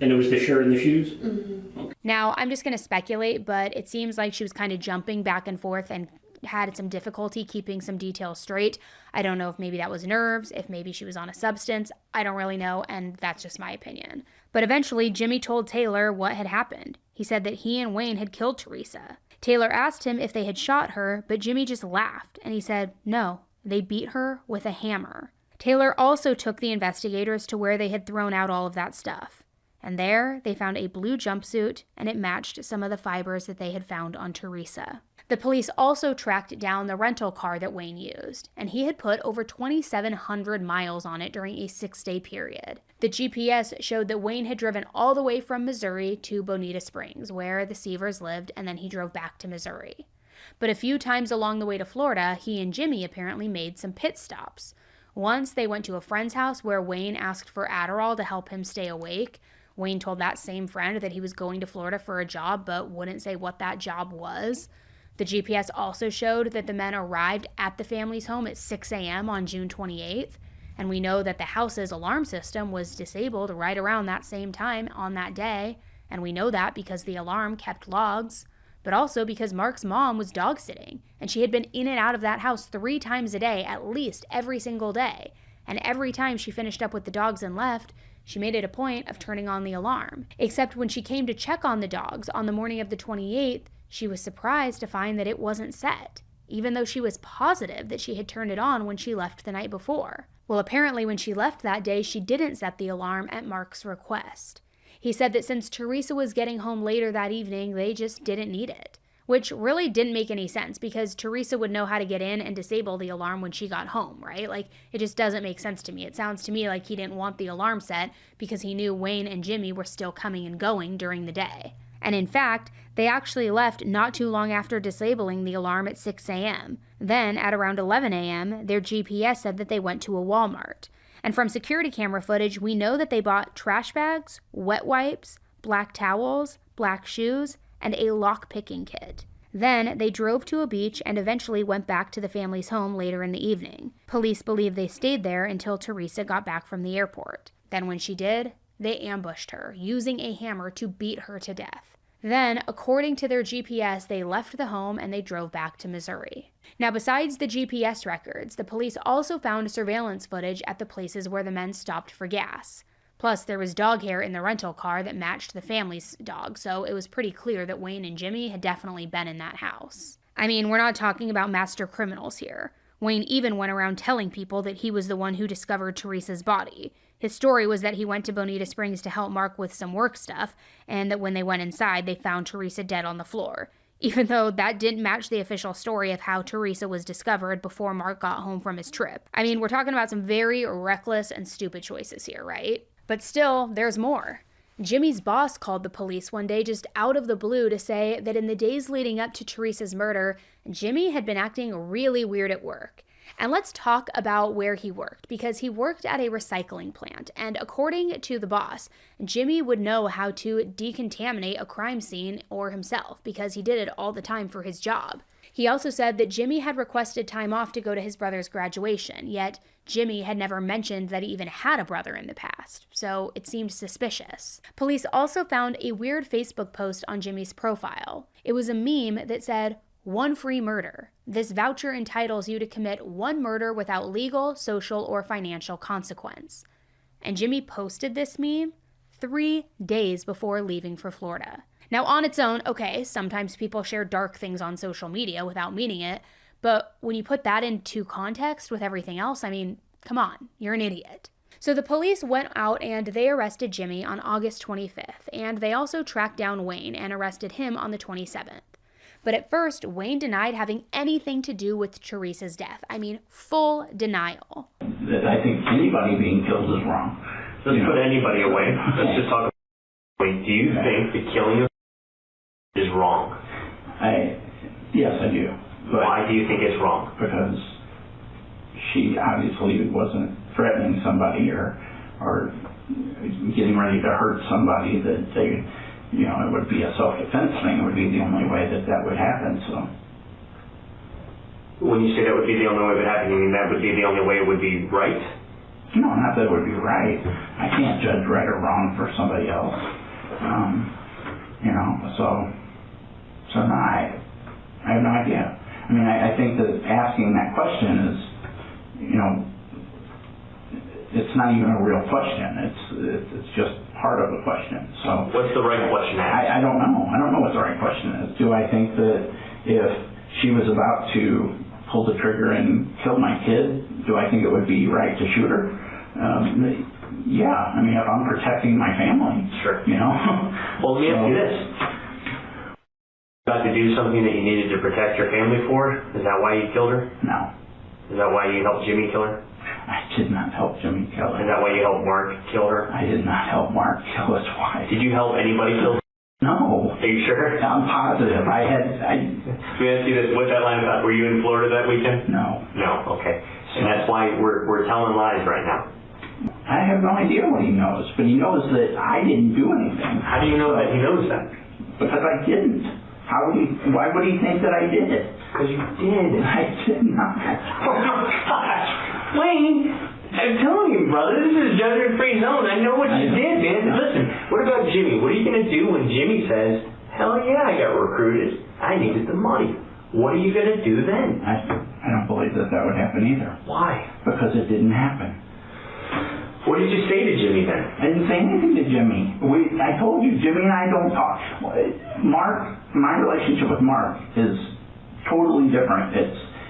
And it was the shirt and the shoes? Mm-hmm. Okay. Now, I'm just going to speculate, but it seems like she was kind of jumping back and forth and had some difficulty keeping some details straight. I don't know if maybe that was nerves, if maybe she was on a substance. I don't really know, and that's just my opinion. But eventually, Jimmy told Taylor what had happened. He said that he and Wayne had killed Teresa. Taylor asked him if they had shot her, but Jimmy just laughed, and he said, no, they beat her with a hammer. Taylor also took the investigators to where they had thrown out all of that stuff. And there, they found a blue jumpsuit, and it matched some of the fibers that they had found on Teresa. The police also tracked down the rental car that Wayne used, and he had put over 2,700 miles on it during a 6-day period. The GPS showed that Wayne had driven all the way from Missouri to Bonita Springs, where the Sievers lived, and then he drove back to Missouri. But a few times along the way to Florida, he and Jimmy apparently made some pit stops. Once they went to a friend's house where Wayne asked for Adderall to help him stay awake. Wayne told that same friend that he was going to Florida for a job, but wouldn't say what that job was. The GPS also showed that the men arrived at the family's home at 6 a.m. on June 28th, and we know that the house's alarm system was disabled right around that same time on that day, and we know that because the alarm kept logs, but also because Mark's mom was dog sitting, and she had been in and out of that house 3 times a day, at least every single day, and every time she finished up with the dogs and left, she made it a point of turning on the alarm. Except when she came to check on the dogs on the morning of the 28th, she was surprised to find that it wasn't set, even though she was positive that she had turned it on when she left the night before. Well, apparently when she left that day, she didn't set the alarm at Mark's request. He said that since Teresa was getting home later that evening, they just didn't need it. Which really didn't make any sense because Teresa would know how to get in and disable the alarm when she got home, right? Like, it just doesn't make sense to me. It sounds to me like he didn't want the alarm set because he knew Wayne and Jimmy were still coming and going during the day. And in fact, they actually left not too long after disabling the alarm at 6 a.m. Then, at around 11 a.m., their GPS said that they went to a Walmart. And from security camera footage, we know that they bought trash bags, wet wipes, black towels, black shoes, and a lock-picking kit. Then, they drove to a beach and eventually went back to the family's home later in the evening. Police believe they stayed there until Teresa got back from the airport. Then when she did, they ambushed her, using a hammer to beat her to death. Then, according to their GPS, they left the home and they drove back to Missouri. Now, besides the GPS records, the police also found surveillance footage at the places where the men stopped for gas. Plus, there was dog hair in the rental car that matched the family's dog, so it was pretty clear that Wayne and Jimmy had definitely been in that house. I mean, we're not talking about master criminals here. Wayne even went around telling people that he was the one who discovered Teresa's body. His story was that he went to Bonita Springs to help Mark with some work stuff, and that when they went inside, they found Teresa dead on the floor. Even though that didn't match the official story of how Teresa was discovered before Mark got home from his trip. I mean, we're talking about some very reckless and stupid choices here, right? But still, there's more. Jimmy's boss called the police one day just out of the blue to say that in the days leading up to Teresa's murder, Jimmy had been acting really weird at work. And let's talk about where he worked, because he worked at a recycling plant, and according to the boss, Jimmy would know how to decontaminate a crime scene or himself, because he did it all the time for his job. He also said that Jimmy had requested time off to go to his brother's graduation, yet Jimmy had never mentioned that he even had a brother in the past, so it seemed suspicious. Police also found a weird Facebook post on Jimmy's profile. It was a meme that said, "One free murder. This voucher entitles you to commit one murder without legal, social, or financial consequence." And Jimmy posted this meme 3 days before leaving for Florida. Now, on its own, okay, sometimes people share dark things on social media without meaning it, but when you put that into context with everything else, I mean, come on, you're an idiot. So the police went out and they arrested Jimmy on August 25th, and they also tracked down Wayne and arrested him on the 27th. But at first, Wayne denied having anything to do with Teresa's death. I mean, full denial. I think anybody being killed is wrong. Let's put anybody away. Let's just talk about Wayne. Do you think the killing of is wrong? Yes, I do. But why do you think it's wrong? Because she obviously wasn't threatening somebody or getting ready to hurt somebody that they, it would be a self-defense thing. It would be the only way that would happen, so. When you say that would be the only way it would happen, you mean that would be the only way it would be right? No, not that it would be right. I can't judge right or wrong for somebody else. So no, I have no idea. I mean, I think that asking that question is, it's not even a real question. It's just part of the question. So what's the right question to ask? I don't know. I don't know what the right question is. Do I think that if she was about to pull the trigger and kill my kid, do I think it would be right to shoot her? Yeah. I mean, if I'm protecting my family, sure. Well, let me ask you this. About to do something that you needed to protect your family for? Is that why you killed her? No. Is that why you helped Jimmy kill her? I did not help Jimmy kill her. Is that why you helped Mark kill her? I did not help Mark kill his wife. Did you help anybody kill her? No. Are you sure? I'm positive. Let me ask you this. What's that line about? Were you in Florida that weekend? No. No, okay. And that's why we're telling lies right now. I have no idea what he knows, but he knows that I didn't do anything. How do you know that he knows that? Because I didn't. Why would he think that I did it? Because you did. I did not. Oh my gosh. Wayne, I'm telling you, brother, this is a judgment-free zone. I know what you did, man. Listen, what about Jimmy? What are you going to do when Jimmy says, hell yeah, I got recruited. I needed the money. What are you going to do then? I don't believe that would happen either. Why? Because it didn't happen. What did you say to Jimmy then? I didn't say anything to Jimmy. I told you, Jimmy and I don't talk. My relationship with Mark is totally different.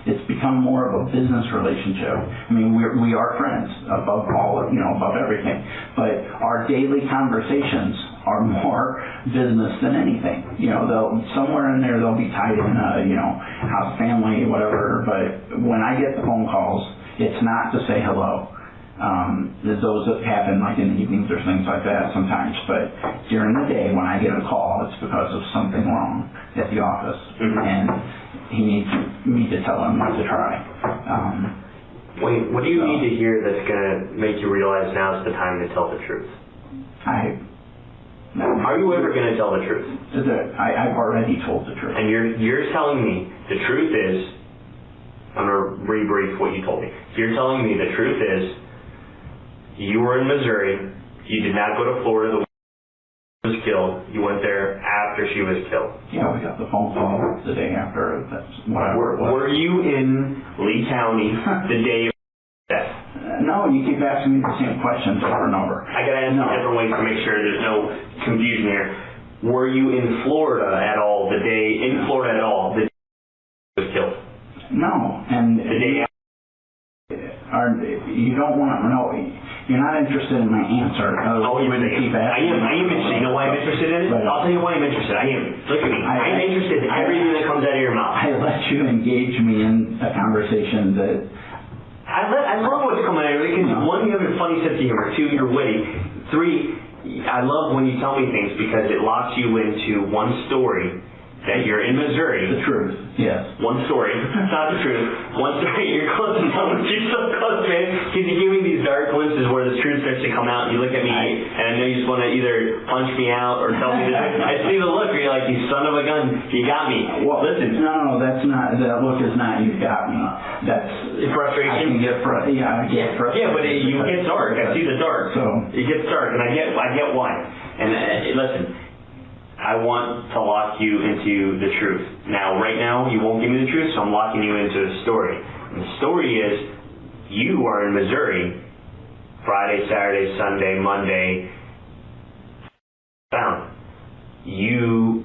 It's become more of a business relationship. I mean, we are friends above all, above everything. But our daily conversations are more business than anything. Somewhere in there they'll be tied in, house, family, whatever. But when I get the phone calls, it's not to say hello. There's those that happen like in the evenings or things like that sometimes. But during the day when I get a call, it's because of something wrong at the office, and he needs me to tell him not to try. Wait, what do you need to hear that's going to make you realize now's the time to tell the truth? Are you ever going to tell the truth? I've already told the truth. And you're telling me the truth is, I'm going to rebrief what you told me. You're telling me the truth is, you were in Missouri, you did not go to Florida the week she was killed, you went there after she was killed. Yeah, we got the phone call the day after. That's whatever it was. Were you in Lee County the day of death? No, you keep asking me the same questions over and over. I got to ask you different ways to make sure there's no confusion here. Were you in Florida at all the day she was killed? No, and the day after. You don't want to know. You're not interested in my answer. You wouldn't keep asking. I am interested. You know why I'm interested in it? I'll tell you why I'm interested. I am. Look at me. I'm interested in everything that comes out of your mouth. I let you engage me in a conversation that. I love what's coming out of it because one, you have a funny sense of humor. Two, you're witty. Three, I love when you tell me things because it locks you into one story that you're in Missouri. The truth, yes. One story. It's not the truth. One story. You're close to telling. You're so close, man. Because you give me these dark glimpses where the truth starts to come out, and you look at me, and I know you just want to either punch me out or tell me this. I see the look where you're like, you son of a gun, you got me. Well, listen. No, that's not. That look is not. You got me. That's frustration. I get frustrated. Yeah, but you get dark. I see the dark. So it gets dark, and I get why. And listen. I want to lock you into the truth. Now, right now, you won't give me the truth, so I'm locking you into a story. And the story is, you are in Missouri, Friday, Saturday, Sunday, Monday, found. You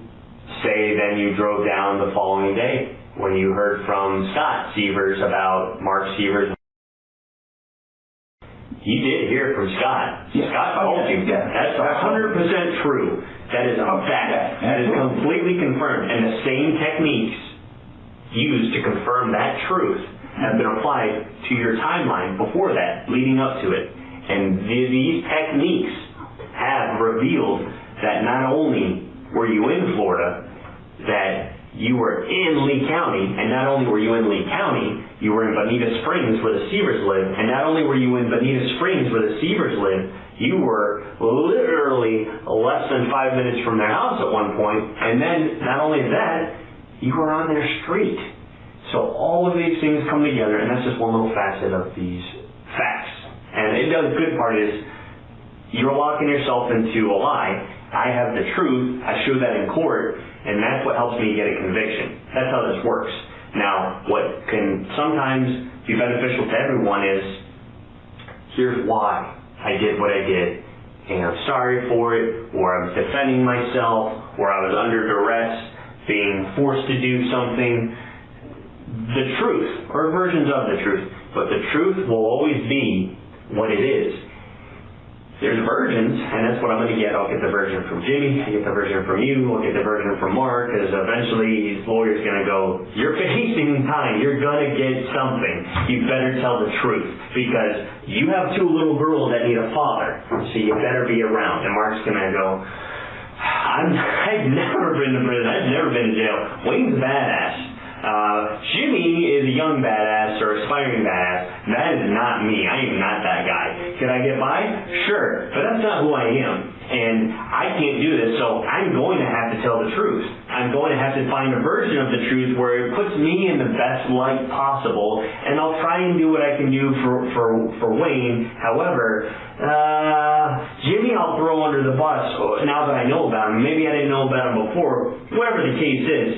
say then you drove down the following day when you heard from Scott Sievers about Mark Sievers. You did hear from Scott. Yeah. Scott called you. Yeah. That's 100% true. That is a fact. That is completely confirmed. And the same techniques used to confirm that truth have been applied to your timeline before that, leading up to it. And these techniques have revealed that not only were you in Florida, that you were in Lee County, and not only were you in Lee County, you were in Bonita Springs where the Sievers live, and not only were you in Bonita Springs where the Sievers live, you were literally less than 5 minutes from their house at one point, and then not only that, you were on their street. So all of these things come together, and that's just one little facet of these facts. And the good part is, you're locking yourself into a lie. I have the truth, I show that in court, and that's what helps me get a conviction. That's how this works. Now, what can sometimes be beneficial to everyone is, here's why I did what I did, and I'm sorry for it, or I was defending myself, or I was under duress, being forced to do something. The truth, or versions of the truth, but the truth will always be what it is. There's versions, and that's what I'm going to get. I'll get the version from Jimmy, I get the version from you, I'll get the version from Mark, because eventually his lawyer's going to go, you're facing time, you're going to get something. You better tell the truth, because you have two little girls that need a father, so you better be around. And Mark's going to go, I've never been to prison, I've never been to jail. Wayne's a badass. Jimmy is a young badass or aspiring badass. That is not me. I am not that guy. Can I get by? Sure, but that's not who I am. And I can't do this, so I'm going to have to tell the truth. I'm going to have to find a version of the truth where it puts me in the best light possible, and I'll try and do what I can do for Wayne. However, Jimmy I'll throw under the bus now that I know about him. Maybe I didn't know about him before. Whatever the case is,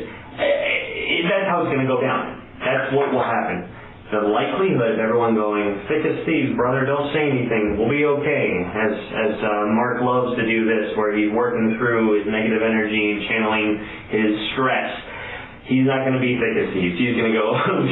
that's how it's going to go down. That's what will happen. The likelihood of everyone going, thick as thieves, brother, don't say anything, we'll be okay, as Mark loves to do this, where he's working through his negative energy and channeling his stress. He's not going to be thick as thieves. He's going to go, oh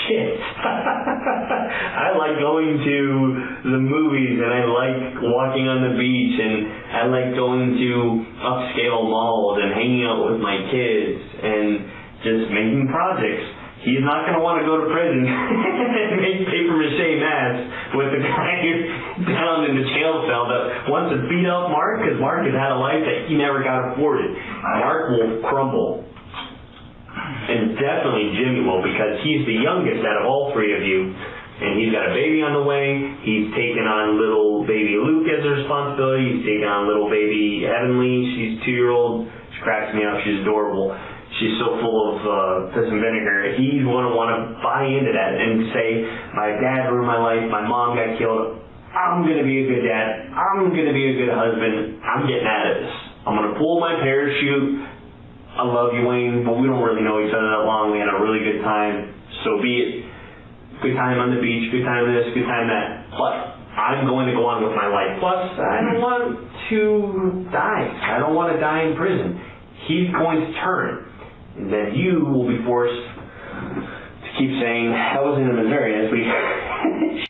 shit. I like going to the movies, and I like walking on the beach, and I like going to upscale malls and hanging out with my kids and just making projects. He's not going to want to go to prison and make paper mache masks with the guy down in the jail cell that wants to beat up Mark because Mark has had a life that he never got afforded. Mark will crumble. And definitely Jimmy will, because he's the youngest out of all three of you. And he's got a baby on the way. He's taken on little baby Luke as a responsibility. He's taken on little baby Heavenly. She's 2-year-old. She cracks me up. She's adorable. She's so full of piss and vinegar. He's going to want to buy into that and say, my dad ruined my life, my mom got killed, I'm going to be a good dad, I'm going to be a good husband, I'm getting out of this. I'm going to pull my parachute. I love you, Wayne, but we don't really know each other that long. We had a really good time. So be it. Good time on the beach, good time this, good time that. But I'm going to go on with my life. Plus, I don't want to die. I don't want to die in prison. He's going to turn. And then you will be forced to keep saying, that was in Missouri, as we...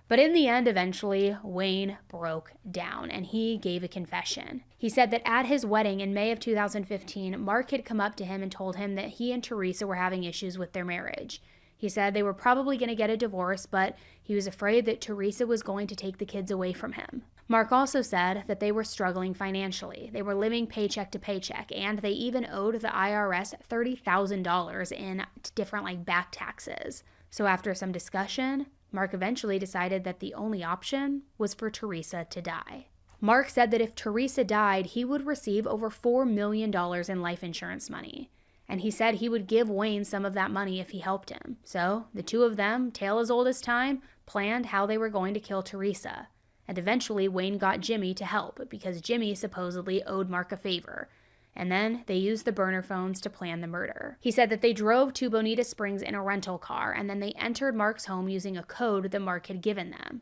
But in the end, eventually, Wayne broke down and he gave a confession. He said that at his wedding in May of 2015, Mark had come up to him and told him that he and Teresa were having issues with their marriage. He said they were probably going to get a divorce, but he was afraid that Teresa was going to take the kids away from him. Mark also said that they were struggling financially. They were living paycheck to paycheck, and they even owed the IRS $30,000 in different back taxes. So after some discussion, Mark eventually decided that the only option was for Teresa to die. Mark said that if Teresa died, he would receive over $4 million in life insurance money. And he said he would give Wayne some of that money if he helped him. So the two of them, tale as old as time, planned how they were going to kill Teresa. And eventually Wayne got Jimmy to help because Jimmy supposedly owed Mark a favor. And then they used the burner phones to plan the murder. He said that they drove to Bonita Springs in a rental car, and then they entered Mark's home using a code that Mark had given them.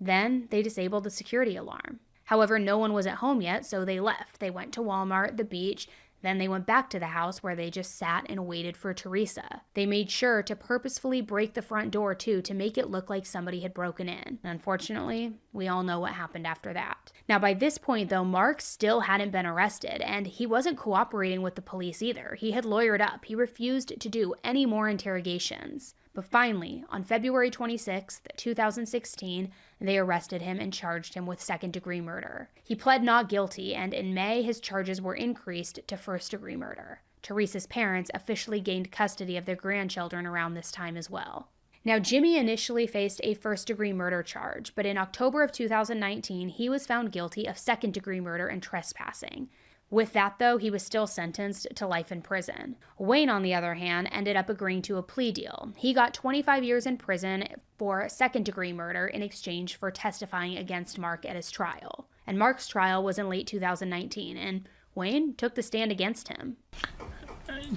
Then they disabled the security alarm. However, no one was at home yet, so they left. They went to Walmart, the beach. Then they went back to the house where they just sat and waited for Teresa. They made sure to purposefully break the front door too to make it look like somebody had broken in. Unfortunately, we all know what happened after that. Now by this point though, Mark still hadn't been arrested and he wasn't cooperating with the police either. He had lawyered up. He refused to do any more interrogations. But finally, on February 26th, 2016, they arrested him and charged him with second-degree murder. He pled not guilty, and in May, his charges were increased to first-degree murder. Teresa's parents officially gained custody of their grandchildren around this time as well. Now, Jimmy initially faced a first-degree murder charge, but in October of 2019, he was found guilty of second-degree murder and trespassing. With that, though, he was still sentenced to life in prison. Wayne, on the other hand, ended up agreeing to a plea deal. He got 25 years in prison for second-degree murder in exchange for testifying against Mark at his trial. And Mark's trial was in late 2019, and Wayne took the stand against him.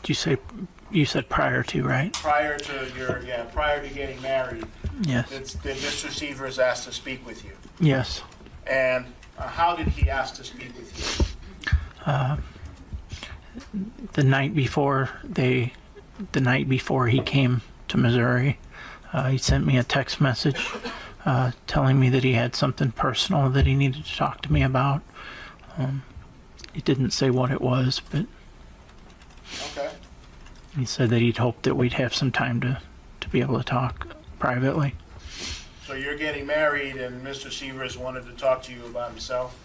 You said prior to, right? Prior to getting married. Yes. Did Mr. Sievers ask to speak with you? Yes. And how did he ask to speak with you? The night before he came to Missouri, he sent me a text message telling me that he had something personal that he needed to talk to me about. He didn't say what it was, but okay. He said that he'd hoped that we'd have some time to be able to talk privately. So you're getting married and Mr. Sievers wanted to talk to you about himself?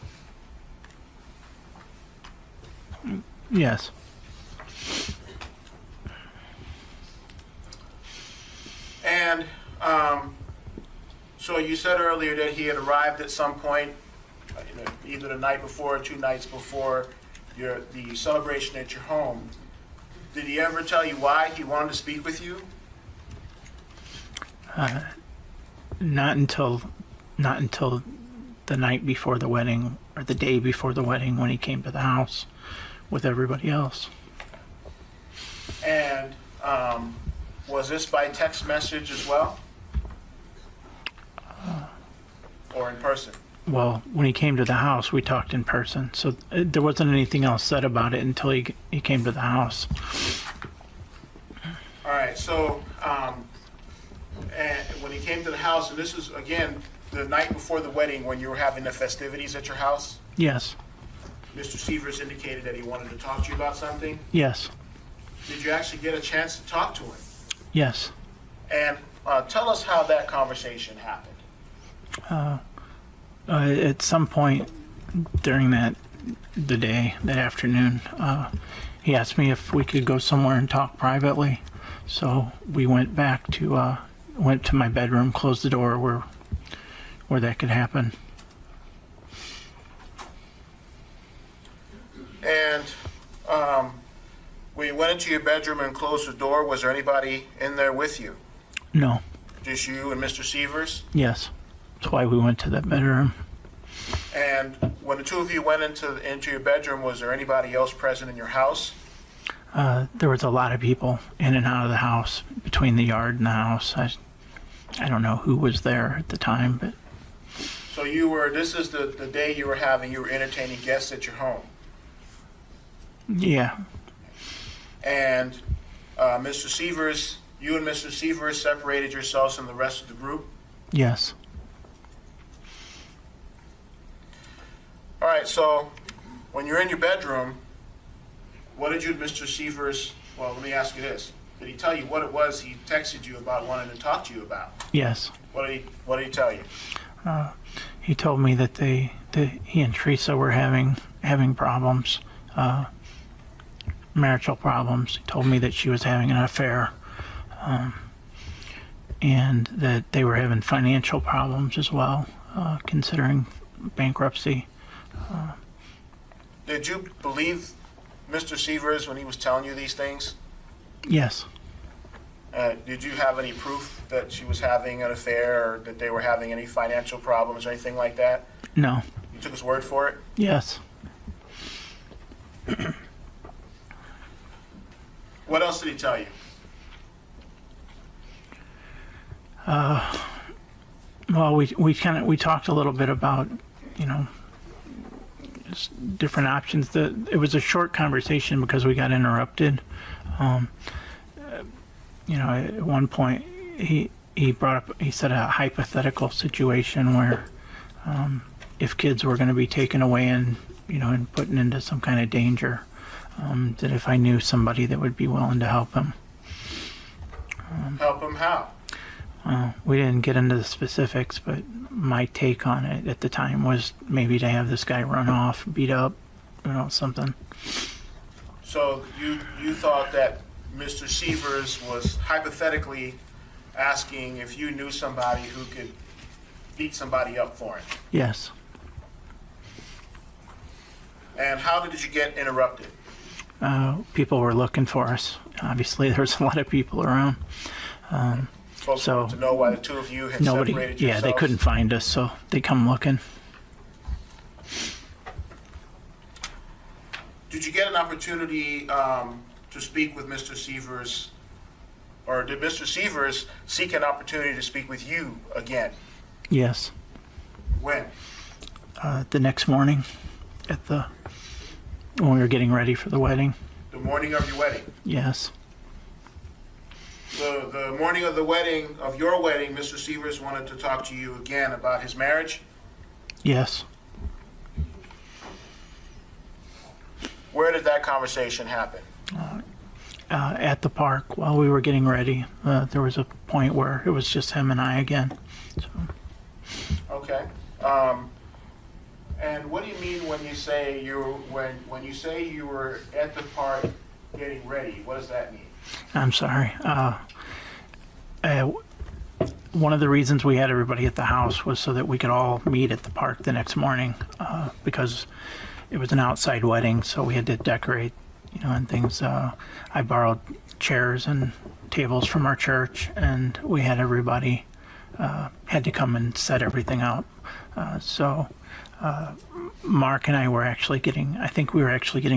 Yes. And so you said earlier that he had arrived at some point, either the night before or 2 nights before the celebration at your home. Did he ever tell you why he wanted to speak with you? Not until the night before the wedding, or the day before the wedding, when he came to the house with everybody else. And was this by text message as well? Or in person? Well, when he came to the house, we talked in person, so there wasn't anything else said about it until he came to the house. All right, so and when he came to the house, and this is, again, the night before the wedding when you were having the festivities at your house, Yes. Mr. Sievers indicated that he wanted to talk to you about something. Yes. Did you actually get a chance to talk to him? Yes. And tell us how that conversation happened. At some point during the day, that afternoon, he asked me if we could go somewhere and talk privately. So we went back to my bedroom, closed the door where that could happen. And when you went into your bedroom and closed the door, was there anybody in there with you? No. Just you and Mr. Sievers? Yes. That's why we went to that bedroom. And when the two of you went into your bedroom, was there anybody else present in your house? There was a lot of people in and out of the house, between the yard and the house. I don't know who was there at the time, but... So this is the day you were entertaining guests at your home? Yeah. And Mr. Sievers, you and Mr. Sievers separated yourselves from the rest of the group? Yes. All right, so when you're in your bedroom, what did you and Mr. Sievers, well, let me ask you this. Did he tell you what it was he texted you about wanting to talk to you about? Yes. What did he tell you? He told me that he and Teresa were having problems, marital problems. He told me that she was having an affair, and that they were having financial problems as well, considering bankruptcy. Did you believe Mr. Sievers when he was telling you these things? Yes. Did you have any proof that she was having an affair or that they were having any financial problems or anything like that? No. You took his word for it? Yes. What else did he tell you? Well, we talked a little bit about, different options. It was a short conversation because we got interrupted. At one point he said a hypothetical situation where if kids were going to be taken away and put into some kind of danger, that if I knew somebody that would be willing to help him. Help him how? We didn't get into the specifics, but my take on it at the time was maybe to have this guy run off, beat up, something. So you thought that Mr. Sievers was hypothetically asking if you knew somebody who could beat somebody up for him? Yes. And how did you get interrupted? People were looking for us. Obviously, there's a lot of people around. Folks wanted to know why the two of you had separated yourselves? Yeah, they couldn't find us, so they come looking. Did you get an opportunity to speak with Mr. Sievers, or did Mr. Sievers seek an opportunity to speak with you again? Yes. When? The next morning, when we were getting ready for the wedding. The morning of your wedding? Yes. The morning of your wedding, Mr. Sievers wanted to talk to you again about his marriage? Yes. Where did that conversation happen? At the park while we were getting ready. There was a point where it was just him and I again. So. Okay. And what do you mean when you say when you say you were at the park getting ready? What does that mean? I'm sorry. One of the reasons we had everybody at the house was so that we could all meet at the park the next morning, because it was an outside wedding, so we had to decorate, and things. I borrowed chairs and tables from our church, and we had everybody had to come and set everything up. So Mark and I were actually getting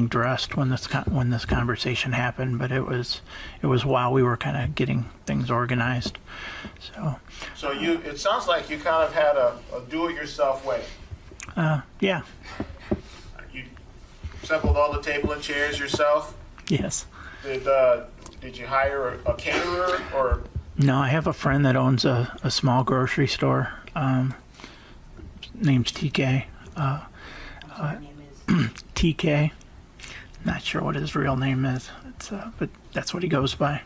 dressed when this conversation happened, but it was while we were kind of getting things organized. So it sounds like you kind of had a do-it-yourself wedding. Yeah. You assembled all the table and chairs yourself? Yes. Did you hire a caterer or? No, I have a friend that owns a small grocery store. name's TK. TK. Not sure what his real name is. But that's what he goes by.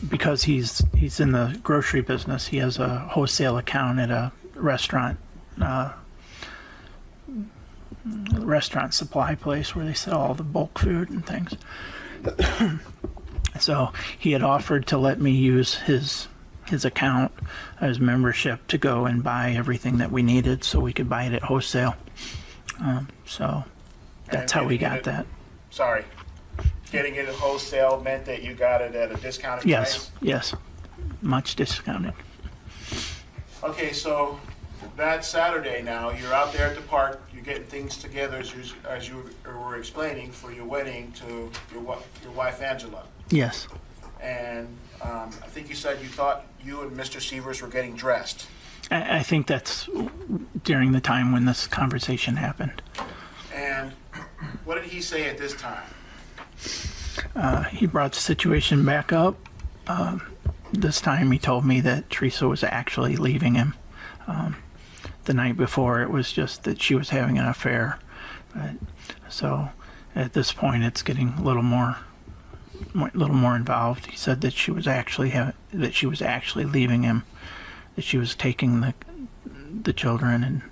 Because he's in the grocery business, he has a wholesale account at a restaurant supply place where they sell all the bulk food and things. So he had offered to let me use his account, his membership, to go and buy everything that we needed so we could buy it at wholesale. So that's how we got that. Sorry. Getting it at wholesale meant that you got it at a discounted price? Yes. Much discounted. Okay, so that Saturday now, you're out there at the park, you're getting things together as you were explaining for your wedding to your wife Angela. Yes. And I think you said you thought you and Mr. Sievers were getting dressed. I think that's during the time when this conversation happened. And what did he say at this time? He brought the situation back up. This time he told me that Teresa was actually leaving him. The night before it was just that she was having an affair. So at this point it's getting a little more involved. He said that she was actually leaving him, that she was taking the children and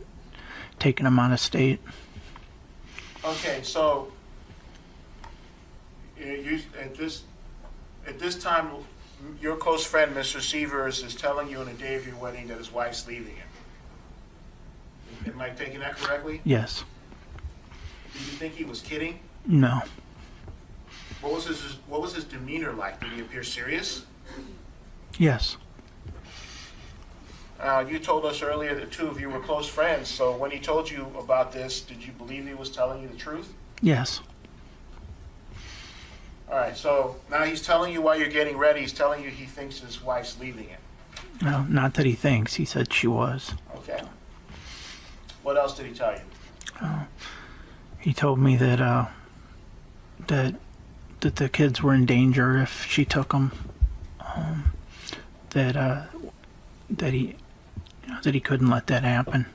taking them out of state. Okay, so you at this time, your close friend, Mr. Sievers, is telling you on the day of your wedding that his wife's leaving him. Am I taking that correctly? Yes. Did you think he was kidding? No. What was his demeanor like? Did he appear serious? Yes. You told us earlier that two of you were close friends, so when he told you about this, did you believe he was telling you the truth? Yes. All right, so now he's telling you while you're getting ready, he's telling you he thinks his wife's leaving him. No, not that he thinks. He said she was. Okay. What else did he tell you? He told me that the kids were in danger if she took them. That he couldn't let that happen.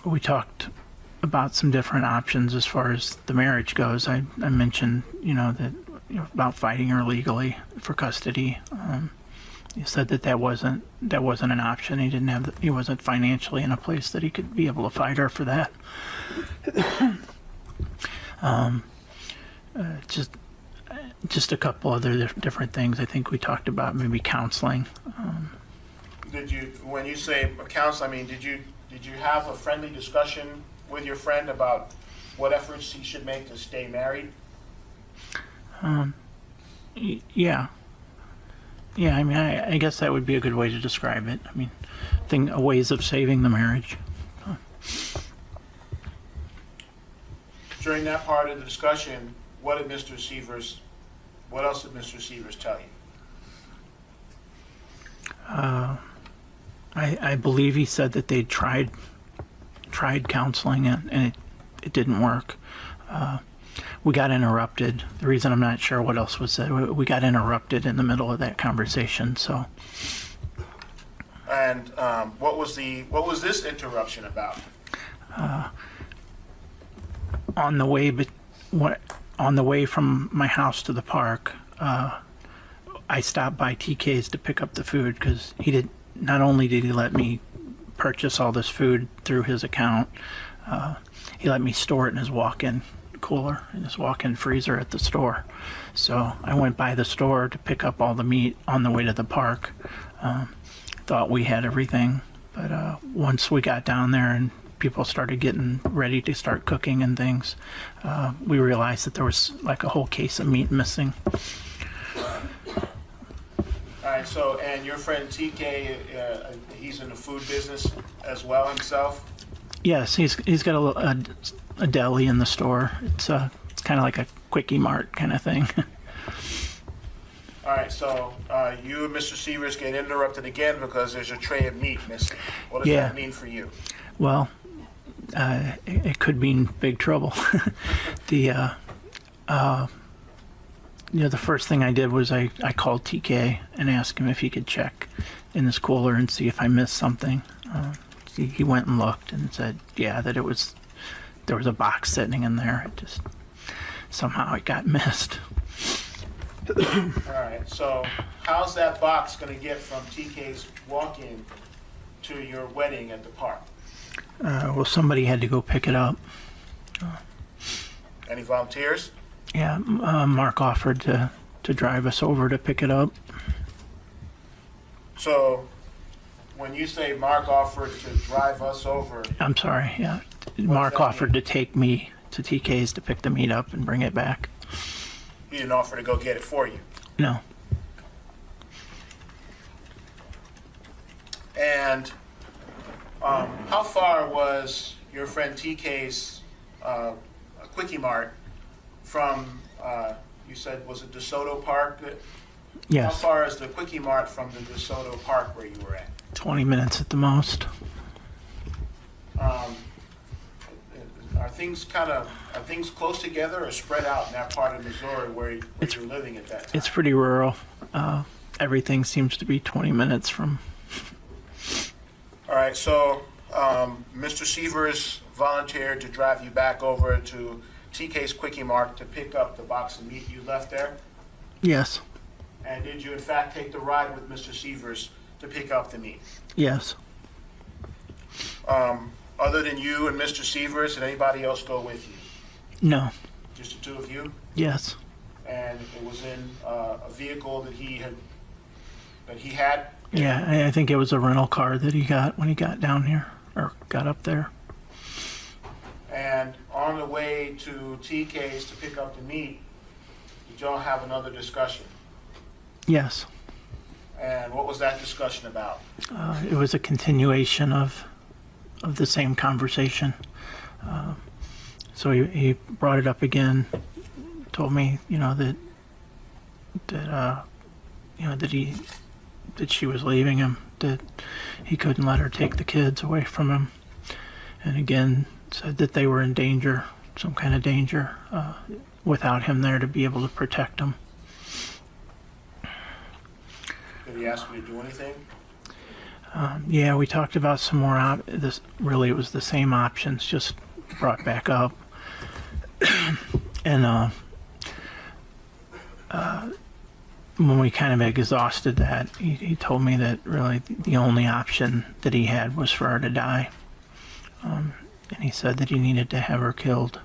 We talked about some different options as far as the marriage goes. I mentioned, about fighting her legally for custody. He said that wasn't an option. He wasn't financially in a place that he could be able to fight her for that. Just a couple other different things. I think we talked about maybe counseling. When you say counseling, did you have a friendly discussion with your friend about what efforts he should make to stay married? Yeah. I guess that would be a good way to describe it. Ways of saving the marriage. During that part of the discussion, what else did Mr. Sievers tell you? I believe he said that they tried counseling and it didn't work. We got interrupted. The reason I'm not sure what else was said, we got interrupted in the middle of that conversation. So. And what was this interruption about? On the way from my house to the park, I stopped by TK's to pick up the food because not only did he let me purchase all this food through his account, he let me store it in his walk-in cooler, in his walk-in freezer at the store. So I went by the store to pick up all the meat on the way to the park. Thought we had everything, but once we got down there and people started getting ready to start cooking and things, we realized that there was like a whole case of meat missing. All right, so, and your friend TK, he's in the food business as well himself? Yes, he's got a deli in the store. It's kind of like a Quickie Mart kind of thing. All right, so you and Mr. Sievers get interrupted again because there's a tray of meat missing. What does that mean for you? Well, it could mean big trouble. the first thing I did was I called TK and asked him if he could check in his cooler and see if I missed something. He went and looked and said, yeah, that there was a box sitting in there. It just somehow it got missed. All right, so how's that box going to get from TK's walk-in to your wedding at the park? Well, somebody had to go pick it up. Any volunteers? Yeah, Mark offered to drive us over to pick it up. So when you say Mark offered to drive us over, I'm sorry, yeah. Mark offered to take me to TK's to pick the meat up and bring it back. he didn't offer to go get it for you? No. And how far was your friend TK's Quickie Mart from, you said, was it DeSoto Park? Yes. How far is the Quickie Mart from the DeSoto Park where you were at? 20 minutes at the most. Are things close together or spread out in that part of Missouri where you're living at that time? It's pretty rural. Everything seems to be 20 minutes from. All right, so Mr. Sievers volunteered to drive you back over to TK's Quickie Mart to pick up the box of meat you left there? Yes. And did you in fact take the ride with Mr. Sievers to pick up the meat? Yes. Other than you and Mr. Sievers, did anybody else go with you? No. Just the two of you? Yes. And it was in a vehicle that he had? Yeah, I think it was a rental car that he got when he got down here, or got up there. And on the way to TK's to pick up the meat, did y'all have another discussion? Yes. And what was that discussion about? It was a continuation of the same conversation. So he brought it up again, told me, that she was leaving him, that he couldn't let her take the kids away from him, and again said that they were in danger, some kind of danger, without him there to be able to protect them. Did he ask you to do anything? Yeah, we talked about some more. It was the same options, just brought back up. And when we kind of exhausted that, he told me that really the only option that he had was for her to die. And he said that he needed to have her killed.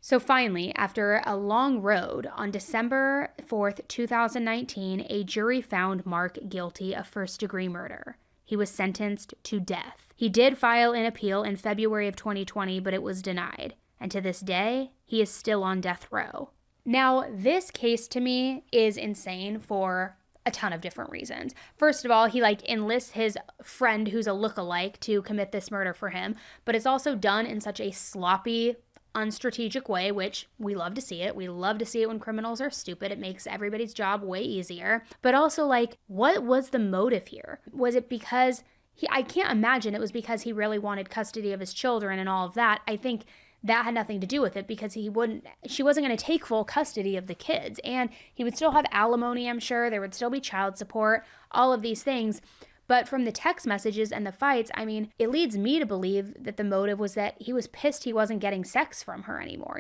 So finally, after a long road, on December 4th, 2019, a jury found Mark guilty of first-degree murder. He was sentenced to death. He did file an appeal in February of 2020, but it was denied. And to this day, he is still on death row. Now, this case to me is insane for a ton of different reasons. First of all, he enlists his friend who's a lookalike to commit this murder for him, but it's also done in such a sloppy, unstrategic way, which we love to see it. We love to see it when criminals are stupid. It makes everybody's job way easier. But also, what was the motive here? Was it because I can't imagine it was because he really wanted custody of his children and all of that. I think that had nothing to do with it, because she wasn't going to take full custody of the kids, and he would still have alimony, I'm sure. There would still be child support, all of these things. But from the text messages and the fights, it leads me to believe that the motive was that he was pissed he wasn't getting sex from her anymore.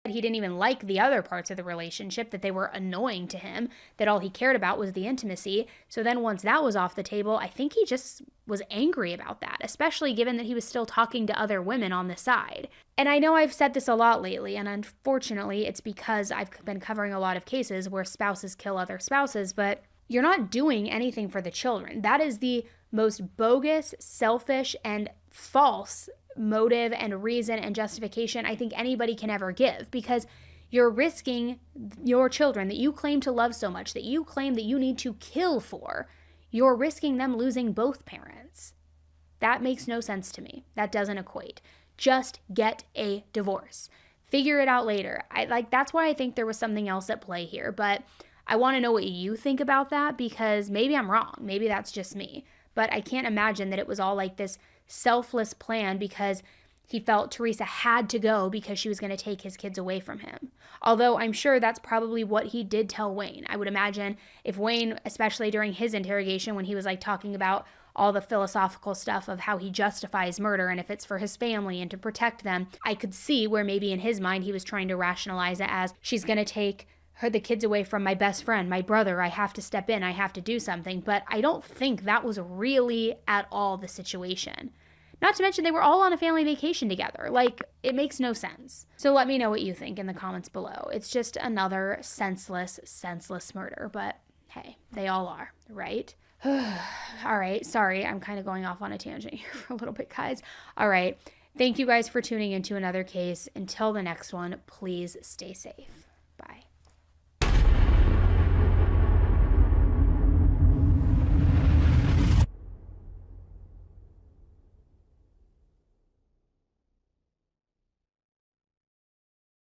He didn't even like the other parts of the relationship, that they were annoying to him, that all he cared about was the intimacy. So then once that was off the table, I think he just was angry about that, especially given that he was still talking to other women on the side. And I know I've said this a lot lately, and unfortunately it's because I've been covering a lot of cases where spouses kill other spouses, but you're not doing anything for the children. That is the most bogus, selfish, and false motive and reason and justification I think anybody can ever give, because you're risking your children that you claim to love so much, that you claim that you need to kill for. You're risking them losing both parents. That makes no sense to me. That doesn't equate. Just get a divorce. Figure it out later. That's why I think there was something else at play here, but I want to know what you think about that, because maybe I'm wrong. Maybe that's just me. But I can't imagine that it was all this selfless plan, because He felt Teresa had to go because she was going to take his kids away from him. Although I'm sure that's probably what he did tell Wayne. I would imagine if Wayne, especially during his interrogation when he was like talking about all the philosophical stuff of how he justifies murder and if it's for his family and to protect them, I could see where maybe in his mind he was trying to rationalize it as she's going to take the kids away from my best friend, my brother. I have to step in. I have to do something. But I don't think that was really at all the situation. Not to mention they were all on a family vacation together. Like, it makes no sense. So let me know what you think in the comments below. It's just another senseless murder. But hey, they all are, right? All right. Sorry, I'm kind of going off on a tangent here for a little bit, guys. All right. Thank you guys for tuning into another case. Until the next one, please stay safe.